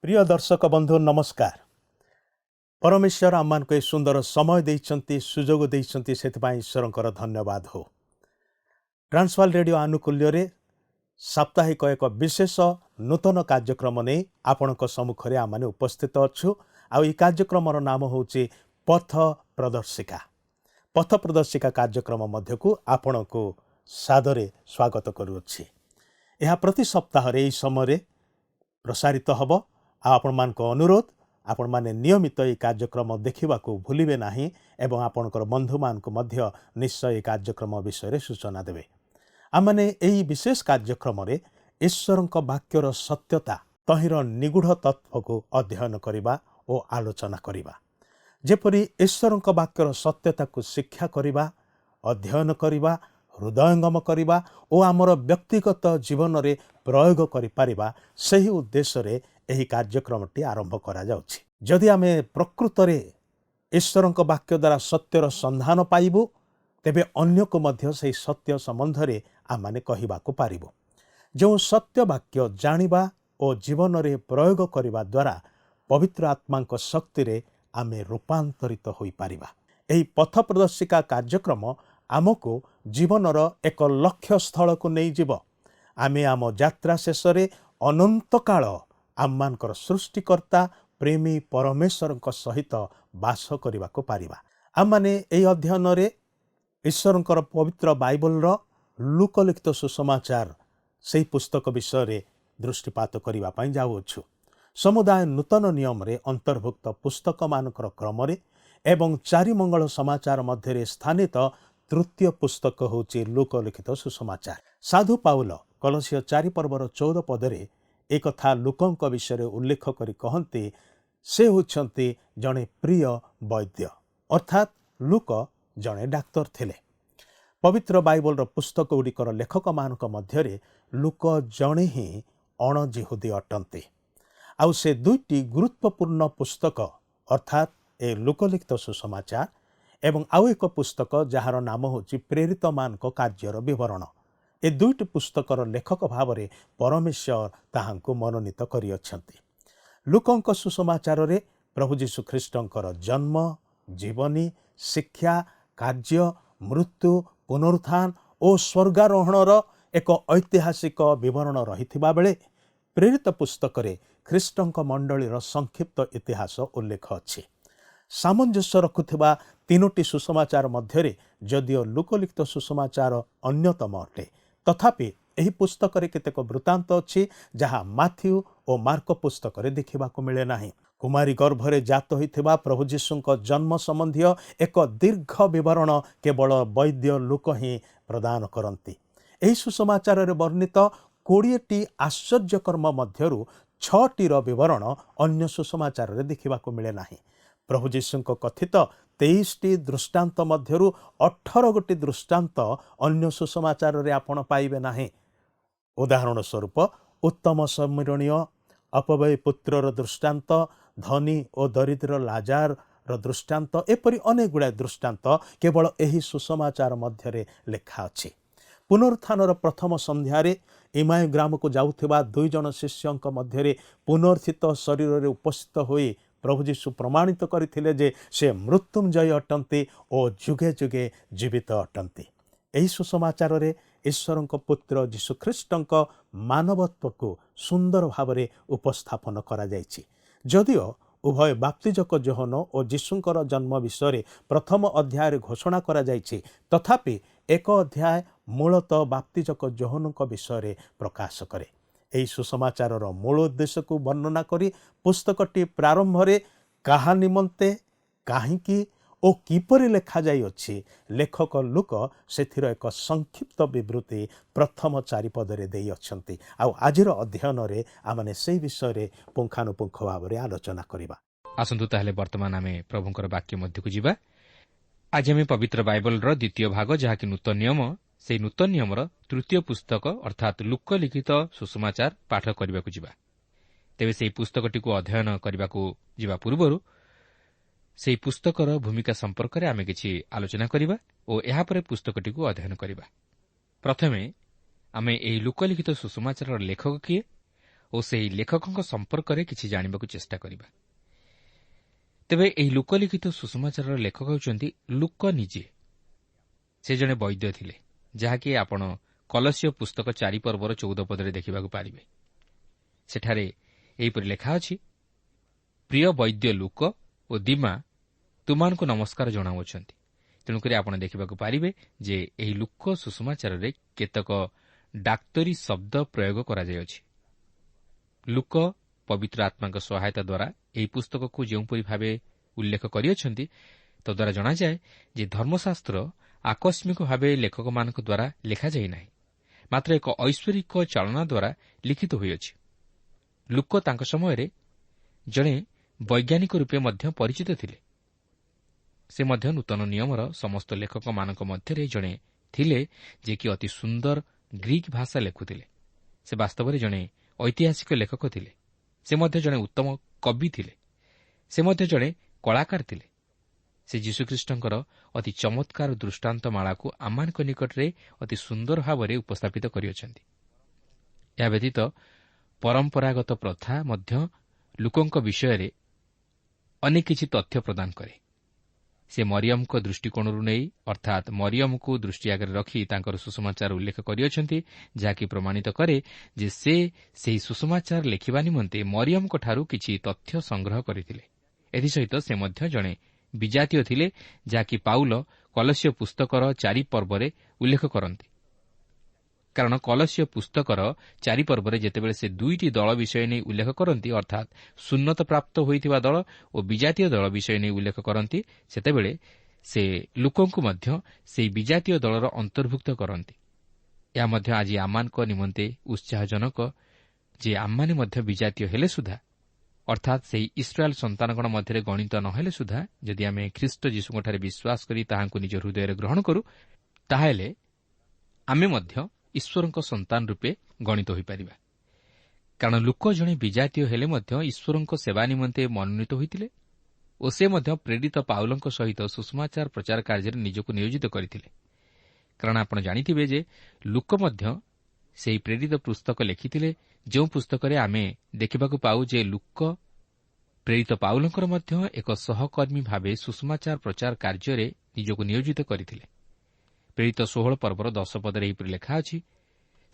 प्रिय दर्शक बंधु नमस्कार। परमेश्वर आम्मानको ए सुंदर समय देइछन्ति, सुजोग देइछन्ति, सेथिपाई ईश्वरଙ୍କର धन्यवाद हो। ट्रांसवाल रेडियो आनुकूल्य रे साप्ताहिक एक विशेष नूतन कार्यक्रम नै आपणको सम्मुखरे आमाने उपस्थित अछु। आ ई कार्यक्रमर नाम होछि पथ प्रदर्शिका। पथ प्रदर्शिका कार्यक्रम मध्यकु आपणको सादरे स्वागत करूछि। यह प्रति सप्ताह रे ई समय प्रसारित हबो। आपण मानको अनुरोध आपण माने नियमित ये कार्यक्रम देखा भूलिबे नाही एवं आपणकर बंधु मानको मध्य निश्चय ये कार्यक्रम विषय सूचना देवे। आमने एही विशेष कार्यक्रम रे ईश्वरଙ୍କ वाक्यर सत्यता तहिर निगूढ़ तत्व को अध्ययन करिबा और आलोचना करिबा। जेपरि ईश्वरଙ୍କ वाक्यर सत्यता को शिक्षा करिबा, अध्ययन करिबा, हृदयंगम करिबा और आमर व्यक्तिगत जीवन रे प्रयोग करि परिबा, सही उद्देश्य रे एही कार्यक्रमटी आरंभ करा जाउछि। जदि आमे प्रकृत रे ईश्वरଙ୍କ वाक्य द्वारा सत्यर संधान पाइबु, तेबे अन्य को मध्य सही सत्य संबंध रे आमाने कहिबा को पारिबु। जो सत्य वाक्य जानिबा और जीवन रे प्रयोग करिबा द्वारा पवित्र आत्माଙ୍କ शक्ति रे आमे रूपांतरित होई पारिबा। एही पथ प्रदर्शिका कार्यक्रम आमको जीवनर एक लक्ष्य स्थल को नहीं जीव। आमे आम यात्रा शेष रे अनंत काल आममानकर सृष्टिकर्ता प्रेमी परमेश्वर सहित बास करने को पारिबा। आमने एही अध्ययन रे ईश्वरଙ୍କର पवित्र बाइबल रो लुकलिखित सुसमाचार सेही पुस्तक विषय रे दृष्टिपात करिबा पई जाउछु। समुदाय नूतन नियम रे अंतर्भुक्त पुस्तक मानकर क्रम रे एवं चारि मंगल समाचार मध्य रे स्थानित तृतीय पुस्तक होछि लुकलिखित सुसमाचार। साधु पाउल कलसिय 4 पर्वर 14 पदरे एक कथा लुकଙ୍କ विषय उल्लेख करी कहन्ति, से होछन्ति जणे प्रिय वैद्य, अर्थात लुक जणे डाक्तर थिले। पवित्र बाइबल रो पुस्तक गुड़िकर लेखक मानक मध्यरे लुक जणे ही अणजिहुदी अटन्ति। आउ से दुईटी गुरुत्वपूर्ण पुस्तक अर्थात ए लुकलिखित सुसमाचार एवं आउ एक पुस्तक जार नाम होछि प्रेरित मानक कार्यर विवरण। ए दुईटी पुस्तकर लेखक भाव में परमेश्वर ताहांको मनोनीत करिअछन्ति। लुकଙ୍କ सुसमाचार रे प्रभु जीशु ख्रीष्टଙ୍କର जन्म, जीवनी, शिक्षा, कार्य, मृत्यु, पुनरुत्थान और स्वर्गारोहणर एक ऐतिहासिक विवरण रहिथिबा बेले प्रेरित पुस्तक रे ख्रीष्टଙ୍କ मंडलीर संक्षिप्त इतिहास उल्लेख अछि। सामंजस्य रखुथिबा तीनोटी सुसमाचार मध्यरे जदिओ लुकलिखित सुसमाचार अन्यतम अटे, तथापि एही पुस्तक रे केतेक वृत्तांत अछि जहा माथ्यू और मार्क पुस्तक रे देखिबाको मिले नाही। कुमारी गर्भरे जात होइथिबा प्रभु जीशुଙ୍କ जन्म संबंधी एक दीर्घ विवरण केवल वैद्य लुक ही प्रदान करन्ति। एही सुसमाचार रे वर्णित 20टी आश्चर्य कर्म मध्यरु 6टीर विवरण अन्य सुसमाचार रे देखिबाको मिले नाही। प्रभु जीशुଙ୍କ कथित 23टी दृष्टांत मध्यरु 18 गोटी दृष्टांत अन्य सुसमाचार रे आपण पाइबे नाही। उदाहरण स्वरूप उत्तम समीरणीय, अपव्यय पुत्रर दृष्टांत, धनी और दरिद्र लाजार दृष्टांत, एपरि अनेक गुड़ा दृष्टांत केवल एही सुसमाचार मध्यरे लेखा अछि। पुनरुत्थानर प्रथम संध्यारे इमाय ग्राम को जाउथिबा 2 जन शिष्यंक मध्यरे पुनर्थित शरीर रे उपस्थित होई प्रभु जीशु प्रमाणित करथिले जे से मृत्युंजय अटन्ति और जुगे जुगे जीवित अटन्ति। एही सुसमाचार रे ईश्वरଙ୍କ पुत्र जीशु ख्रीष्टଙ୍କ मानवत्व को सुंदर भाव में उपस्थापन करा जायछि। जदिओ उभय बाप्तिजक जोहन और जीशुଙ୍କର जन्म विषय प्रथम अध्याय घोषणा करा जायछि, तथापि एक अध्याय मूलतः बाप्तिजक जोहनଙ୍କ विषय प्रकाश करे। एही सुसमाचार मूल उद्देश्य को वर्णना करी पुस्तकटी प्रारंभ रे काहा निमंते, काहिकी और किपरि लेखा जाई अछि लेखक लुक सेथिर एक संक्षिप्त विवृत्ति प्रथम 4 पदरे देई अछंती। आउ आजिर अध्ययन रे आमने सेही विषय रे पुंखानुपुंख भाव रे आलोचना करिबा। आसंतु ताहले वर्तमान आमे प्रभुंकर वाक्य मध्य को जिबा। आज आमे पवित्र बाइबल रो द्वितीय भाग जहा कि नूतन नियम, से नूतन नियम रो तृतीय पुस्तक अर्थात लुक लिखित सुसमाचार पाठ करबा को जिबा। तेबे सेही पुस्तकटी को अध्ययन करबा को जिबा पूर्वरु सेही पुस्तकर भूमिका संपर्क रे आमे किछि आलोचना करिबा और एहा परे पुस्तकटी को अध्ययन करिबा। प्रथमे आमे एही लुक लिखित सुसमाचार लेखक किए ଓ ସେହି ଲେଖକଙ୍କ ସମ୍ପର୍କରେ କିଛି ଜାଣିବାକୁ ଚେଷ୍ଟା କରିବା। ତେବେ ଏହି ଲୋକଲିଖିତ ସୁସମାଚାରର ଲେଖକ ହେଉଛନ୍ତି ଲୁକ ନିଜେ। ସେ ଜଣେ ବୈଦ୍ୟ ଥିଲେ, ଯାହାକି ଆପଣ କଲସୀୟ ପୁସ୍ତକ 4 ପର୍ବର 14 ପଦରେ ଦେଖିବାକୁ ପାରିବେ। ସେଠାରେ ଏହିପରି ଲେଖା ଅଛି, ପ୍ରିୟ ବୈଦ୍ୟ ଲୁକ ଓ ଦିମା ତୁମାନଙ୍କୁ ନମସ୍କାର ଜଣାଉଅଛନ୍ତି। ତେଣୁକରି ଆପଣ ଦେଖିବାକୁ ପାରିବେ ଯେ ଏହି ଲୁକ ସୁସମାଚାରରେ କେତେକ ଡାକ୍ତରୀ ଶବ୍ଦ ପ୍ରୟୋଗ କରାଯାଇଅଛି। ଲୁକ ପବିତ୍ର ଆତ୍ମାଙ୍କ ସହାୟତା ଦ୍ୱାରା ଏହି ପୁସ୍ତକକୁ ଯେଉଁପରି ଭାବେ ଉଲ୍ଲେଖ କରିଅଛନ୍ତି, ତଦ୍ୱାରା ଜଣାଯାଏ ଯେ ଧର୍ମଶାସ୍ତ୍ର ଆକସ୍ମିକ ଭାବେ ଲେଖକମାନଙ୍କ ଦ୍ୱାରା ଲେଖାଯାଇ ନାହିଁ, ମାତ୍ର ଏକ ଐଶ୍ୱରିକ ଚାଳନା ଦ୍ୱାରା ଲିଖିତ ହୋଇଅଛି। ଲୁକ ତାଙ୍କ ସମୟରେ ଜଣେ ବୈଜ୍ଞାନିକ ରୂପେ ମଧ୍ୟ ପରିଚିତ ଥିଲେ। ସେ ମଧ୍ୟ ନୂତନ ନିୟମର ସମସ୍ତ ଲେଖକମାନଙ୍କ ମଧ୍ୟରେ ଜଣେ ଥିଲେ, ଯିଏକି ଅତି ସୁନ୍ଦର ଗ୍ରୀକ୍ ଭାଷା ଲେଖୁଥିଲେ। ସେ ବାସ୍ତବରେ ଜଣେ ଐତିହାସିକ ଲେଖକ ଥିଲେ। ସେ ମଧ୍ୟ ଜଣେ ଉତ୍ତମ କବି ଥିଲେ। ସେ ମଧ୍ୟ ଜଣେ କଳାକାର ଥିଲେ। ସେ ଯୀଶୁଖ୍ରୀଷ୍ଟଙ୍କର ଅତି ଚମତ୍କାର ଦୃଷ୍ଟାନ୍ତମାଳାକୁ ଆମମାନଙ୍କ ନିକଟରେ ଅତି ସୁନ୍ଦର ଭାବରେ ଉପସ୍ଥାପିତ କରିଅଛନ୍ତି। ଏହା ବ୍ୟତୀତ ପରମ୍ପରାଗତ ପ୍ରଥା ମଧ୍ୟ ଲୋକଙ୍କ ବିଷୟରେ ଅନେକ କିଛି ତଥ୍ୟ ପ୍ରଦାନ କରେ। ସେ ମରିୟମଙ୍କ ଦୃଷ୍ଟିକୋଣରୁ ନେଇ, ଅର୍ଥାତ୍ ମରିୟମକୁ ଦୃଷ୍ଟି ଆଗରେ ରଖି ତାଙ୍କର ସୁସମାଚାର ଉଲ୍ଲେଖ କରିଅଛନ୍ତି, ଯାହାକି ପ୍ରମାଣିତ କରେ ଯେ ସେ ସେହି ସୁସମାଚାର ଲେଖିବା ନିମନ୍ତେ ମରିୟମଙ୍କଠାରୁ କିଛି ତଥ୍ୟ ସଂଗ୍ରହ କରିଥିଲେ। ଏଥିସହିତ ସେ ମଧ୍ୟ ଜଣେ ବିଜାତୀୟ ଥିଲେ, ଯାହାକି ପାଉଲ କଲସୀୟ ପୁସ୍ତକର 4 ପର୍ବରେ ଉଲ୍ଲେଖ କରନ୍ତି। କାରଣ କଲସୀୟ ପୁସ୍ତକର 4 ପର୍ବରେ ଯେତେବେଳେ ସେ 2ଟି ଦଳ ବିଷୟ ନେଇ ଉଲ୍ଲେଖ କରନ୍ତି, ଅର୍ଥାତ୍ ସୁନ୍ନତ ପ୍ରାପ୍ତ ହୋଇଥିବା ଦଳ ଓ ବିଜାତୀୟ ଦଳ ବିଷୟ ନେଇ ଉଲ୍ଲେଖ କରନ୍ତି, ସେତେବେଳେ ସେ ଲୋକଙ୍କୁ ମଧ୍ୟ ସେହି ବିଜାତୀୟ ଦଳର ଅନ୍ତର୍ଭୁକ୍ତ କରନ୍ତି। ଏହା ମଧ୍ୟ ଆଜି ଆମମାନଙ୍କ ନିମନ୍ତେ ଉତ୍ସାହଜନକ ଯେ ଆମମାନେ ମଧ୍ୟ ବିଜାତୀୟ ହେଲେ ସୁଦ୍ଧା, ଅର୍ଥାତ୍ ସେହି ଇସ୍ରାଏଲ୍ ସନ୍ତାନଗଣ ମଧ୍ୟରେ ଗଣିତ ନ ହେଲେ ସୁଦ୍ଧା, ଯଦି ଆମେ ଖ୍ରୀଷ୍ଟ ଯୀଶୁଙ୍କଠାରେ ବିଶ୍ୱାସ କରି ତାହାଙ୍କୁ ନିଜ ହୃଦୟରେ ଗ୍ରହଣ କରୁ, ତାହେଲେ ଆମେ ମଧ୍ୟ ଈଶ୍ୱରଙ୍କ ସନ୍ତାନ ରୂପେ ଗଣିତ ହୋଇପାରିବା। କାରଣ ଲୋକ ଜଣେ ବିଜାତୀୟ ହେଲେ ମଧ୍ୟ ଈଶ୍ୱରଙ୍କ ସେବା ନିମନ୍ତେ ମନୋନୀତ ହୋଇଥିଲେ ଓ ସେ ମଧ୍ୟ ପ୍ରେରିତ ପାଉଲଙ୍କ ସହିତ ସୁସମାଚାର ପ୍ରଚାର କାର୍ଯ୍ୟରେ ନିଜକୁ ନିୟୋଜିତ କରିଥିଲେ। କାରଣ ଆପଣ ଜାଣିଥିବେ ଯେ ଲୋକ ମଧ୍ୟ ସେହି ପ୍ରେରିତ ପୁସ୍ତକ ଲେଖିଥିଲେ, ଯେଉଁ ପୁସ୍ତକରେ ଆମେ ଦେଖିବାକୁ ପାଉ ଯେ ଲୋକ ପ୍ରେରିତ ପାଉଲଙ୍କର ମଧ୍ୟ ଏକ ସହକର୍ମୀ ଭାବେ ସୁସମାଚାର ପ୍ରଚାର କାର୍ଯ୍ୟରେ ନିଜକୁ ନିୟୋଜିତ କରିଥିଲେ। ପ୍ରେରିତ 16 ପର୍ବର 10 ପଦରେ ଏହିପରି ଲେଖା ଅଛି,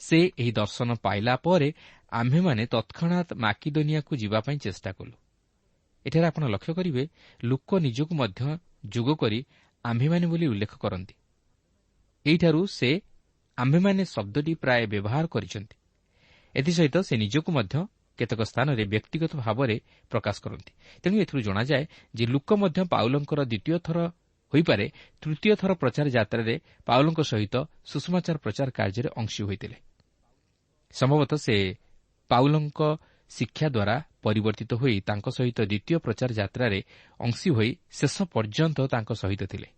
ସେ ଏହି ଦର୍ଶନ ପାଇଲା ପରେ ଆମ୍ଭେମାନେ ତତ୍କ୍ଷଣାତ୍ ମାକିଦୋନିଆକୁ ଯିବା ପାଇଁ ଚେଷ୍ଟା କଲୁ। ଏଠାରେ ଆପଣ ଲକ୍ଷ୍ୟ କରିବେ, ଲୋକ ନିଜକୁ ମଧ୍ୟ ଯୋଗ କରି ଆମ୍ଭେମାନେ ବୋଲି ଉଲ୍ଲେଖ କରନ୍ତି। ଏହିଠାରୁ ସେ ଆମ୍ଭେମାନେ ଶବ୍ଦଟି ପ୍ରାୟ ବ୍ୟବହାର କରିଛନ୍ତି। ଏଥିସହିତ ସେ ନିଜକୁ ମଧ୍ୟ କେତେକ ସ୍ଥାନରେ ବ୍ୟକ୍ତିଗତ ଭାବରେ ପ୍ରକାଶ କରନ୍ତି। ତେଣୁ ଏଥିରୁ ଜଣାଯାଏ ଯେ ଲୋକ ମଧ୍ୟ ପାଉଲଙ୍କର ଦ୍ୱିତୀୟ ଥର ହୋଇପାରେ ତୃତୀୟ ଥର ପ୍ରଚାର ଯାତ୍ରାରେ ପାଉଲଙ୍କ ସହିତ ସୁସମାଚାର ପ୍ରଚାର କାର୍ଯ୍ୟରେ ଅଂଶୀ ହୋଇଥିଲେ। ସମ୍ଭବତଃ ସେ ପାଉଲଙ୍କ ଶିକ୍ଷା ଦ୍ୱାରା ପରିବର୍ତ୍ତିତ ହୋଇ ତାଙ୍କ ସହିତ ଦ୍ୱିତୀୟ ପ୍ରଚାର ଯାତ୍ରାରେ ଅଂଶୀ ହୋଇ ଶେଷ ପର୍ଯ୍ୟନ୍ତ ତାଙ୍କ ସହିତ ଥିଲେ।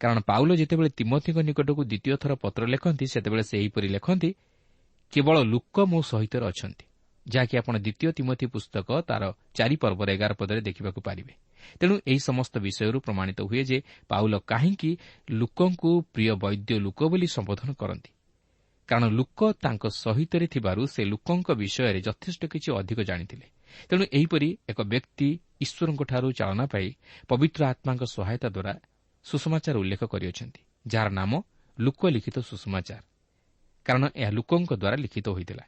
କାରଣ ପାଉଲ ଯେତେବେଳେ ତିମୋଥୀଙ୍କ ନିକଟକୁ ଦ୍ୱିତୀୟ ଥର ପତ୍ର ଲେଖନ୍ତି, ସେତେବେଳେ ସେ ଏହିପରି ଲେଖନ୍ତି, କେବଳ ଲୋକ ମୋ ସହିତ ଅଛନ୍ତି, ଯାହାକି ଆପଣ ଦ୍ୱିତୀୟ ତିମୋଥୀ ପୁସ୍ତକ ତାର 4 ପର୍ବର 11 ପଦରେ ଦେଖିବାକୁ ପାରିବେ। ତେଣୁ ଏହି ସମସ୍ତ ବିଷୟରୁ ପ୍ରମାଣିତ ହୁଏ ଯେ ପାଉଲ କାହିଁକି ଲୋକଙ୍କୁ ପ୍ରିୟ ବୈଦ୍ୟ ଲୋକ ବୋଲି ସମ୍ବୋଧନ କରନ୍ତି। କାରଣ ଲୋକ ତାଙ୍କ ସହିତରେ ଥିବାରୁ ସେ ଲୋକଙ୍କ ବିଷୟରେ ଯଥେଷ୍ଟ କିଛି ଅଧିକ ଜାଣିଥିଲେ। ତେଣୁ ଏହିପରି ଏକ ବ୍ୟକ୍ତି ଈଶ୍ୱରଙ୍କଠାରୁ ଚାଳନା ପାଇ ପବିତ୍ର ଆତ୍ମାଙ୍କ ସହାୟତା ଦ୍ୱାରା ସୁସମାଚାର ଉଲ୍ଲେଖ କରିଅଛନ୍ତି, ଯାହାର ନାମ ଲୋକ ଲିଖିତ ସୁସମାଚାର। କାରଣ ଏହା ଲୋକଙ୍କ ଦ୍ୱାରା ଲିଖିତ ହୋଇଥିଲା।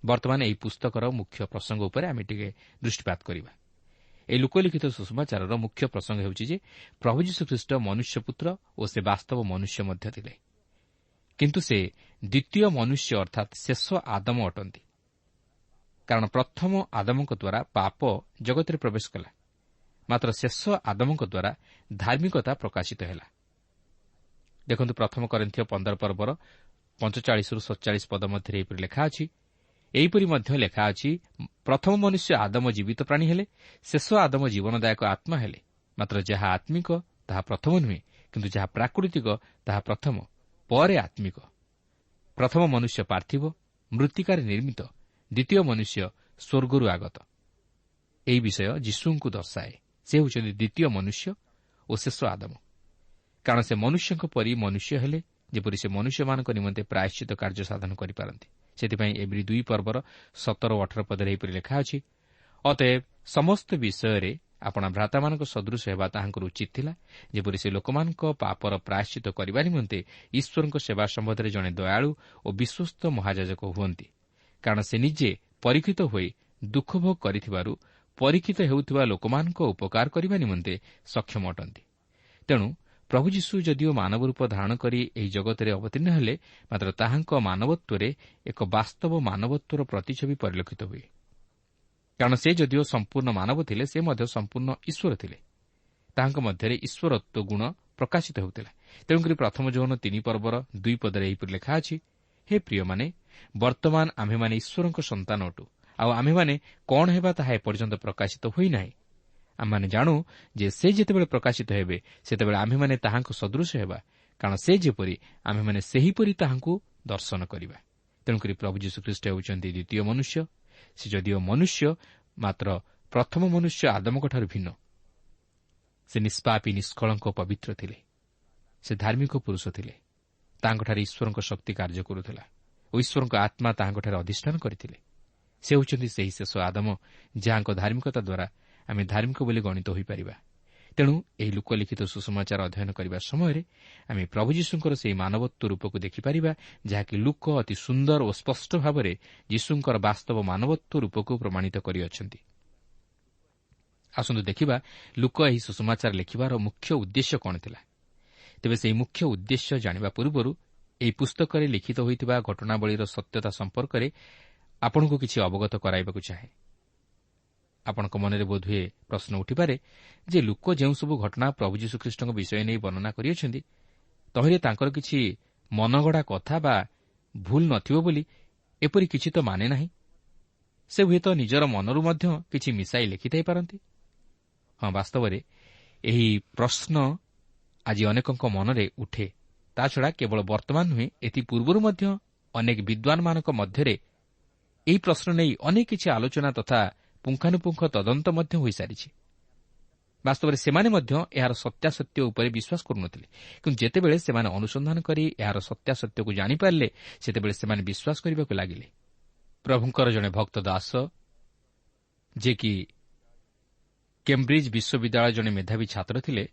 ବର୍ତ୍ତମାନ ଏହି ପୁସ୍ତକର ମୁଖ୍ୟ ପ୍ରସଙ୍ଗ ଉପରେ ଆମେ ଟିକେ ଦୃଷ୍ଟିପାତ କରିବା। ଏହି ଲୋକଲିଖିତ ସୁସମାଚାରର ମୁଖ୍ୟ ପ୍ରସଙ୍ଗ ହେଉଛି ଯେ ପ୍ରଭୁ ଯୀଶୁଖ୍ରୀଷ୍ଟ ମନୁଷ୍ୟପୁତ୍ର ଓ ସେ ବାସ୍ତବ ମନୁଷ୍ୟ ମଧ୍ୟ ଥିଲେ। କିନ୍ତୁ ସେ ଦ୍ୱିତୀୟ ମନୁଷ୍ୟ ଅର୍ଥାତ୍ ଶେଷ ଆଦମ ଅଟନ୍ତି। କାରଣ ପ୍ରଥମ ଆଦମଙ୍କ ଦ୍ୱାରା ପାପ ଜଗତରେ ପ୍ରବେଶ କଲା, ମାତ୍ର ଶେଷ ଆଦମଙ୍କ ଦ୍ୱାରା ଧାର୍ମିକତା ପ୍ରକାଶିତ ହେଲା। ଦେଖନ୍ତୁ, ପ୍ରଥମ କରିନ୍ଥୀୟ 15 ପର୍ବର 45-47 ପଦ ମଧ୍ୟରେ ଏହିପରି ଲେଖା ଅଛି, ଏହିପରି ମଧ୍ୟ ଲେଖା ଅଛି, ପ୍ରଥମ ମନୁଷ୍ୟ ଆଦମ ଜୀବିତ ପ୍ରାଣୀ ହେଲେ, ଶେଷ ଆଦମ ଜୀବନଦାୟକ ଆତ୍ମା ହେଲେ। ମାତ୍ର ଯାହା ଆତ୍ମିକ ତାହା ପ୍ରଥମ ନୁହେଁ, କିନ୍ତୁ ଯାହା ପ୍ରାକୃତିକ ତାହା ପ୍ରଥମ, ପରେ ଆତ୍ମିକ। ପ୍ରଥମ ମନୁଷ୍ୟ ପାର୍ଥିବ, ମୃତ୍ତିକାରେ ନିର୍ମିତ, ଦ୍ୱିତୀୟ ମନୁଷ୍ୟ ସ୍ୱର୍ଗରୁ ଆଗତ। ଏହି ବିଷୟ ଯୀଶୁଙ୍କୁ ଦର୍ଶାଏ। ସେ ହେଉଛନ୍ତି ଦ୍ୱିତୀୟ ମନୁଷ୍ୟ ଓ ଶେଷ ଆଦମ। କାରଣ ସେ ମନୁଷ୍ୟଙ୍କ ପରି ମନୁଷ୍ୟ ହେଲେ, ଯେପରି ସେ ମନୁଷ୍ୟମାନଙ୍କ ନିମନ୍ତେ ପ୍ରାୟଶ୍ଚିତ କାର୍ଯ୍ୟ ସାଧନ କରିପାରନ୍ତି। ସେଥିପାଇଁ ଏବ୍ରି 2 ପର୍ବର 17 ଓ 18 ପଦରେ ଏହିପରି ଲେଖା ଅଛି, ଅତଏବ ସମସ୍ତ ବିଷୟରେ ଆପଣା ଭ୍ରାତାମାନଙ୍କ ସଦୃଶ ହେବା ତାହାଙ୍କର ଉଚିତ ଥିଲା, ଯେପରି ସେ ଲୋକମାନଙ୍କ ପାପର ପ୍ରାୟଶ୍ଚିତ କରିବା ନିମନ୍ତେ ଈଶ୍ୱରଙ୍କ ସେବା ସମ୍ବନ୍ଧରେ ଜଣେ ଦୟାଳୁ ଓ ବିଶ୍ୱସ୍ତ ମହାଯାଜକ ହୁଅନ୍ତି। କାରଣ ସେ ନିଜେ ପରୀକ୍ଷିତ ହୋଇ ଦୁଃଖ ଭୋଗ କରିଥିବାରୁ ପରୀକ୍ଷିତ ହେଉଥିବା ଲୋକମାନଙ୍କ ଉପକାର କରିବା ନିମନ୍ତେ ସକ୍ଷମ ଅଟନ୍ତି। ତେଣୁ ପ୍ରଭୁ ଯୀଶୁ ଯଦିଓ ମାନବ ରୂପ ଧାରଣ କରି ଏହି ଜଗତରେ ଅବତୀର୍ଣ୍ଣ ହେଲେ, ମାତ୍ର ତାହାଙ୍କ ମାନବତ୍ୱରେ ଏକ ବାସ୍ତବ ମାନବତ୍ୱର ପ୍ରତିଛବି ପରିଲକ୍ଷିତ ହୁଏ। କାରଣ ସେ ଯଦିଓ ସମ୍ପୂର୍ଣ୍ଣ ମାନବ ଥିଲେ, ସେ ମଧ୍ୟ ସମ୍ପୂର୍ଣ୍ଣ ଈଶ୍ୱର ଥିଲେ। ତାହାଙ୍କ ମଧ୍ୟରେ ଈଶ୍ୱରତ୍ୱ ଗୁଣ ପ୍ରକାଶିତ ହେଉଥିଲା। ତେଣୁକରି ପ୍ରଥମ ଯୋହନ 3 ପର୍ବର 2 ପଦରେ ଏହିପରି ଲେଖା ଅଛି, ହେ ପ୍ରିୟମାନେ, ବର୍ତ୍ତମାନ ଆମ୍ଭେମାନେ ଈଶ୍ୱରଙ୍କ ସନ୍ତାନ ଅଟୁ, ଆଉ ଆମ୍ଭେମାନେ କ'ଣ ହେବା ତାହା ଏପର୍ଯ୍ୟନ୍ତ ପ୍ରକାଶିତ ହୋଇନାହିଁ। ଆମେମାନେ ଜାଣୁ ଯେ ସେ ଯେତେବେଳେ ପ୍ରକାଶିତ ହେବେ, ସେତେବେଳେ ଆମ୍ଭେମାନେ ତାହାଙ୍କ ସଦୃଶ ହେବା, କାରଣ ସେ ଯେପରି ଆମ୍ଭେମାନେ ସେହିପରି ତାହାଙ୍କୁ ଦର୍ଶନ କରିବା। ତେଣୁକରି ପ୍ରଭୁ ଯୀଶୁଖ୍ରୀଷ୍ଟ ହେଉଛନ୍ତି ଦ୍ୱିତୀୟ ମନୁଷ୍ୟ। ସେ ଯଦିଓ ମନୁଷ୍ୟ, ମାତ୍ର ପ୍ରଥମ ମନୁଷ୍ୟ ଆଦମଙ୍କଠାରୁ ଭିନ୍ନ। ସେ ନିଷ୍ପାପୀ, ନିଷ୍କଳଙ୍କ ଓ ପବିତ୍ର ଥିଲେ। ସେ ଧାର୍ମିକ ପୁରୁଷ ଥିଲେ। ତାହାଙ୍କଠାରେ ଈଶ୍ୱରଙ୍କ ଶକ୍ତି କାର୍ଯ୍ୟ କରୁଥିଲା ଓ ଈଶ୍ୱରଙ୍କ ଆତ୍ମା ତାହାଙ୍କଠାରେ ଅଧିଷ୍ଠାନ କରିଥିଲେ। ସେ ହେଉଛନ୍ତି ସେହି ଶେଷ ଆଦମ, ଯାହାଙ୍କ ଧାର୍ମିକତା ଦ୍ୱାରା ଆମେ ଧାର୍ମିକ ବୋଲି ଗଣିତ ହୋଇପାରିବା। ତେଣୁ ଏହି ଲୋକଲିଖିତ ସୁସମାଚାର ଅଧ୍ୟୟନ କରିବା ସମୟରେ ଆମେ ପ୍ରଭୁ ଯୀଶୁଙ୍କର ସେହି ମାନବତ୍ୱ ରୂପକୁ ଦେଖିପାରିବା, ଯାହାକି ଲୁକ ଅତି ସୁନ୍ଦର ଓ ସ୍ପଷ୍ଟ ଭାବରେ ଯୀଶୁଙ୍କର ବାସ୍ତବ ମାନବତ୍ୱ ରୂପକୁ ପ୍ରମାଣିତ କରିଅଛନ୍ତି। ଆସନ୍ତୁ ଦେଖିବା ଲୁକ ଏହି ସୁସମାଚାର ଲେଖିବାର ମୁଖ୍ୟ ଉଦ୍ଦେଶ୍ୟ କ'ଣ ଥିଲା। ତେବେ ସେହି ମୁଖ୍ୟ ଉଦ୍ଦେଶ୍ୟ ଜାଣିବା ପୂର୍ବରୁ ଏହି ପୁସ୍ତକରେ ଲିଖିତ ହୋଇଥିବା ଘଟଣାବଳୀର ସତ୍ୟତା ସମ୍ପର୍କରେ ଆପଣଙ୍କୁ କିଛି ଅବଗତ କରାଇବାକୁ ଚାହେଁ। ଆପଣଙ୍କ ମନରେ ବୋଧହୁଏ ପ୍ରଶ୍ନ ଉଠିପାରେ ଯେ ଲୁକ ଯେଉଁସବୁ ଘଟଣା ପ୍ରଭୁ ଯୀଶୁଖ୍ରୀଷ୍ଟଙ୍କ ବିଷୟ ନେଇ ବର୍ଣ୍ଣନା କରିଅଛନ୍ତି, ତହିଁରେ ତାଙ୍କର କିଛି ମନଗଢ଼ା କଥା ବା ଭୁଲ ନ ଥିବ ବୋଲି ଏପରି କିଛି ତ ମାନେ ନାହିଁ। ସେ ହୁଏତ ନିଜର ମନରୁ ମଧ୍ୟ କିଛି ମିଶାଇ ଲେଖିଥାଇପାରନ୍ତି। ହଁ, ବାସ୍ତବରେ ଏହି ପ୍ରଶ୍ନ ଆଜି ଅନେକଙ୍କ ମନରେ ଉଠେ। ତାଛଡ଼ା କେବଳ ବର୍ତ୍ତମାନ ନୁହେଁ, ଏଥିପୂର୍ବରୁ ମଧ୍ୟ ଅନେକ ବିଦ୍ୱାନମାନଙ୍କ ମଧ୍ୟରେ ଏହି ପ୍ରଶ୍ନ ନେଇ ଅନେକ କିଛି ଆଲୋଚନା ତଥା ପୁଙ୍ଖାନୁପୁଙ୍ଖ ତଦନ୍ତ ମଧ୍ୟ ହୋଇସାରିଛି। ବାସ୍ତବରେ ସେମାନେ ମଧ୍ୟ ଏହାର ସତ୍ୟାସତ୍ୟ ଉପରେ ବିଶ୍ୱାସ କରୁନଥିଲେ। କିନ୍ତୁ ଯେତେବେଳେ ସେମାନେ ଅନୁସନ୍ଧାନ କରି ଏହାର ସତ୍ୟାସତ୍ୟକୁ ଜାଣିପାରିଲେ, ସେତେବେଳେ ସେମାନେ ବିଶ୍ୱାସ କରିବାକୁ ଲାଗିଲେ। ପ୍ରଭୁଙ୍କର ଜଣେ ଭକ୍ତ ଦାସ, ଯିଏକି କେମ୍ବ୍ରିଜ୍ ବିଶ୍ୱବିଦ୍ୟାଳୟ ଜଣେ ମେଧାବୀ ଛାତ୍ର ଥିଲେ,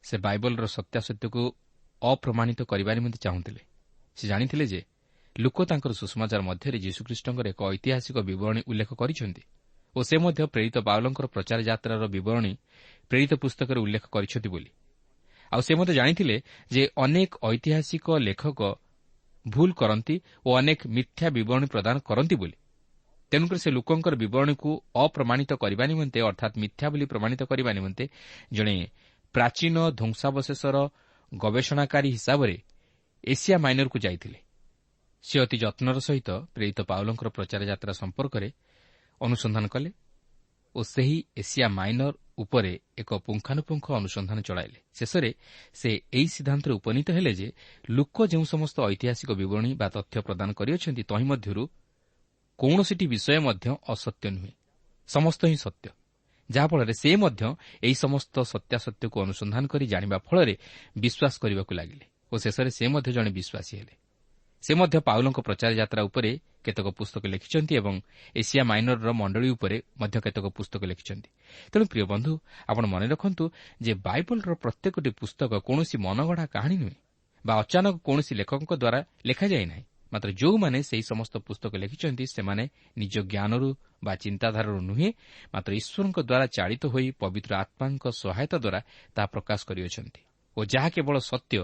ସେ ବାଇବଲର ସତ୍ୟାସତ୍ୟକୁ ଅପ୍ରମାଣିତ କରିବା ନିମନ୍ତେ ଚାହୁଁଥିଲେ। ସେ ଜାଣିଥିଲେ ଯେ ଲୁକ ତାଙ୍କର ସୁସମାଚାର ମଧ୍ୟରେ ଯୀଶୁଖ୍ରୀଷ୍ଟଙ୍କର ଏକ ଐତିହାସିକ ବିବରଣୀ ଉଲ୍ଲେଖ କରିଛନ୍ତି ଓ ସେ ମଧ୍ୟ ପ୍ରେରିତ ପାଉଲଙ୍କର ପ୍ରଚାର ଯାତ୍ରାର ବିବରଣୀ ପ୍ରେରିତ ପୁସ୍ତକରେ ଉଲ୍ଲେଖ କରିଛନ୍ତି ବୋଲି। ଆଉ ସେ ମଧ୍ୟ ଜାଣିଥିଲେ ଯେ ଅନେକ ଐତିହାସିକ ଲେଖକ ଭୁଲ କରନ୍ତି ଓ ଅନେକ ମିଥ୍ୟା ବିବରଣୀ ପ୍ରଦାନ କରନ୍ତି ବୋଲି। ତେଣୁକରି ସେ ଲୋକଙ୍କର ବିବରଣୀକୁ ଅପ୍ରମାଣିତ କରିବା ନିମନ୍ତେ, ଅର୍ଥାତ୍ ମିଥ୍ୟା ବୋଲି ପ୍ରମାଣିତ କରିବା ନିମନ୍ତେ ଜଣେ ପ୍ରାଚୀନ ଧ୍ୱଂସାବଶେଷର ଗବେଷଣାକାରୀ ହିସାବରେ ଏସିଆ ମାଇନରକୁ ଯାଇଥିଲେ। ସେ ଅତି ଯତ୍ନର ସହିତ ପ୍ରେରିତ ପାଉଲଙ୍କର ପ୍ରଚାର ଯାତ୍ରା ସମ୍ପର୍କରେ ଅନୁସନ୍ଧାନ କଲେ ଓ ସେହି ଏସିଆ ମାଇନର ଉପରେ ଏକ ପୁଙ୍ଖାନୁପୁଙ୍ଖ ଅନୁସନ୍ଧାନ ଚଳାଇଲେ। ଶେଷରେ ସେ ଏହି ସିଦ୍ଧାନ୍ତରେ ଉପନୀତ ହେଲେ ଯେ ଲୁକ ଯେଉଁ ସମସ୍ତ ଐତିହାସିକ ବିବରଣୀ ବା ତଥ୍ୟ ପ୍ରଦାନ କରିଅଛନ୍ତି, ତହିଁ ମଧ୍ୟରୁ କୌଣସିଟି ବିଷୟ ମଧ୍ୟ ଅସତ୍ୟ ନୁହେଁ, ସମସ୍ତ ହିଁ ସତ୍ୟ। ଯାହାଫଳରେ ସେ ମଧ୍ୟ ଏହି ସମସ୍ତ ସତ୍ୟାସତ୍ୟକୁ ଅନୁସନ୍ଧାନ କରି ଜାଣିବା ଫଳରେ ବିଶ୍ୱାସ କରିବାକୁ ଲାଗିଲେ ଓ ଶେଷରେ ସେ ମଧ୍ୟ ଜଣେ ବିଶ୍ୱାସୀ ହେଲେ। ସେ ମଧ୍ୟ ପାଉଲଙ୍କ ପ୍ରଚାର ଯାତ୍ରା ଉପରେ କେତେକ ପୁସ୍ତକ ଲେଖିଛନ୍ତି ଏବଂ ଏସିଆ ମାଇନରର ମଣ୍ଡଳୀ ଉପରେ ମଧ୍ୟ କେତେକ ପୁସ୍ତକ ଲେଖିଛନ୍ତି। ତେଣୁ ପ୍ରିୟ ବନ୍ଧୁ, ଆପଣ ମନେ ରଖନ୍ତୁ ଯେ ବାଇବଲର ପ୍ରତ୍ୟେକଟି ପୁସ୍ତକ କୌଣସି ମନଗଢ଼ା କାହାଣୀ ନୁହେଁ ବା ଅଚାନକ କୌଣସି ଲେଖକଙ୍କ ଦ୍ୱାରା ଲେଖାଯାଇ ନାହିଁ। ମାତ୍ର ଯେଉଁମାନେ ସେହି ସମସ୍ତ ପୁସ୍ତକ ଲେଖିଛନ୍ତି, ସେମାନେ ନିଜ ଜ୍ଞାନରୁ ବା ଚିନ୍ତାଧାରାରୁ ନୁହେଁ, ମାତ୍ର ଈଶ୍ୱରଙ୍କ ଦ୍ୱାରା ଚାଳିତ ହୋଇ ପବିତ୍ର ଆତ୍ମାଙ୍କ ସହାୟତା ଦ୍ୱାରା ତାହା ପ୍ରକାଶ କରିଅଛନ୍ତି ଓ ଯାହା କେବଳ ସତ୍ୟ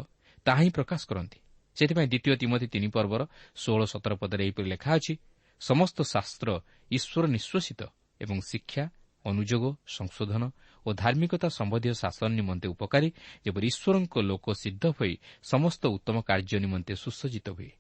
ତାହା ହିଁ ପ୍ରକାଶ କରନ୍ତି। ସେଥିପାଇଁ ଦ୍ୱିତୀୟ ତିମୋଥୀ 3 ପର୍ବର 16-17 ପଦରେ ଏହିପରି ଲେଖା ଅଛି, ସମସ୍ତ ଶାସ୍ତ୍ର ଈଶ୍ୱର ନିଶ୍ୱାସିତ ଏବଂ ଶିକ୍ଷା, ଅନୁଯୋଗ, ସଂଶୋଧନ ଓ ଧାର୍ମିକତା ସମ୍ବନ୍ଧୀୟ ଶାସନ ନିମନ୍ତେ ଉପକାରୀ, ଯେପରି ଈଶ୍ୱରଙ୍କ ଲୋକ ସିଦ୍ଧ ହୋଇ ସମସ୍ତ ଉତ୍ତମ କାର୍ଯ୍ୟ ନିମନ୍ତେ ସୁସଜ୍ଜିତ ହୁଏ।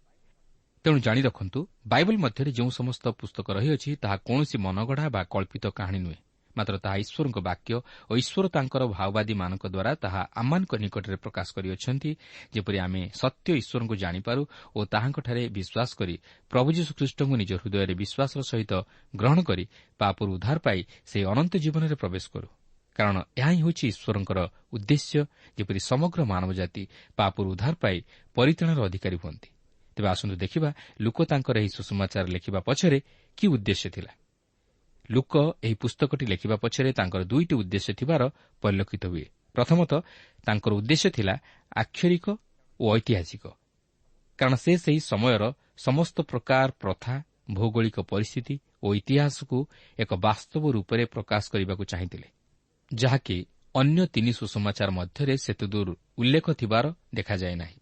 ତେଣୁ ଜାଣି ରଖନ୍ତୁ, ବାଇବଲ ମଧ୍ୟରେ ଯେଉଁ ସମସ୍ତ ପୁସ୍ତକ ରହିଅଛି, ତାହା କୌଣସି ମନଗଢ଼ା ବା କଳ୍ପିତ କାହାଣୀ ନୁହେଁ, ମାତ୍ର ତାହା ଈଶ୍ୱରଙ୍କ ବାକ୍ୟ ଓ ଈଶ୍ୱର ତାଙ୍କର ଭାଓବାଦୀମାନଙ୍କ ଦ୍ୱାରା ତାହା ଆମମାନଙ୍କ ନିକଟରେ ପ୍ରକାଶ କରିଅଛନ୍ତି, ଯେପରି ଆମେ ସତ୍ୟ ଈଶ୍ୱରଙ୍କୁ ଜାଣିପାରୁ ଓ ତାହାଙ୍କଠାରେ ବିଶ୍ୱାସ କରି ପ୍ରଭୁ ଯୀଶୁଖ୍ରୀଷ୍ଟଙ୍କୁ ନିଜ ହୃଦୟରେ ବିଶ୍ୱାସର ସହିତ ଗ୍ରହଣ କରି ପାପରୁ ଉଦ୍ଧାର ପାଇ ସେହି ଅନନ୍ତ ଜୀବନରେ ପ୍ରବେଶ କରୁ। କାରଣ ଏହା ହିଁ ହେଉଛି ଈଶ୍ୱରଙ୍କର ଉଦ୍ଦେଶ୍ୟ, ଯେପରି ସମଗ୍ର ମାନବ ଜାତି ପାପରୁ ଉଦ୍ଧାର ପାଇ ପରିତ୍ରାଣର ଅଧିକାରୀ ହୁଅନ୍ତି। ତେବେ ଆସନ୍ତୁ ଦେଖିବା ଲୁକ ତାଙ୍କର ଏହି ସୁସମାଚାର ଲେଖିବା ପଛରେ କି ଉଦ୍ଦେଶ୍ୟ ଥିଲା। ଲୁକ ଏହି ପୁସ୍ତକଟି ଲେଖିବା ପଛରେ ତାଙ୍କର ଦୁଇଟି ଉଦ୍ଦେଶ୍ୟ ଥିବାର ପରିଲକ୍ଷିତ ହୁଏ। ପ୍ରଥମତଃ ତାଙ୍କର ଉଦ୍ଦେଶ୍ୟ ଥିଲା ଆକ୍ଷରିକ ଓ ଐତିହାସିକ, କାରଣ ସେ ସେହି ସମୟର ସମସ୍ତ ପ୍ରକାର ପ୍ରଥା, ଭୌଗୋଳିକ ପରିସ୍ଥିତି ଓ ଇତିହାସକୁ ଏକ ବାସ୍ତବ ରୂପରେ ପ୍ରକାଶ କରିବାକୁ ଚାହିଁଥିଲେ, ଯାହାକି ଅନ୍ୟ ତିନି ସୁସମାଚାର ମଧ୍ୟରେ ସେତେଦୂର ଉଲ୍ଲେଖ ଥିବାର ଦେଖାଯାଏ ନାହିଁ।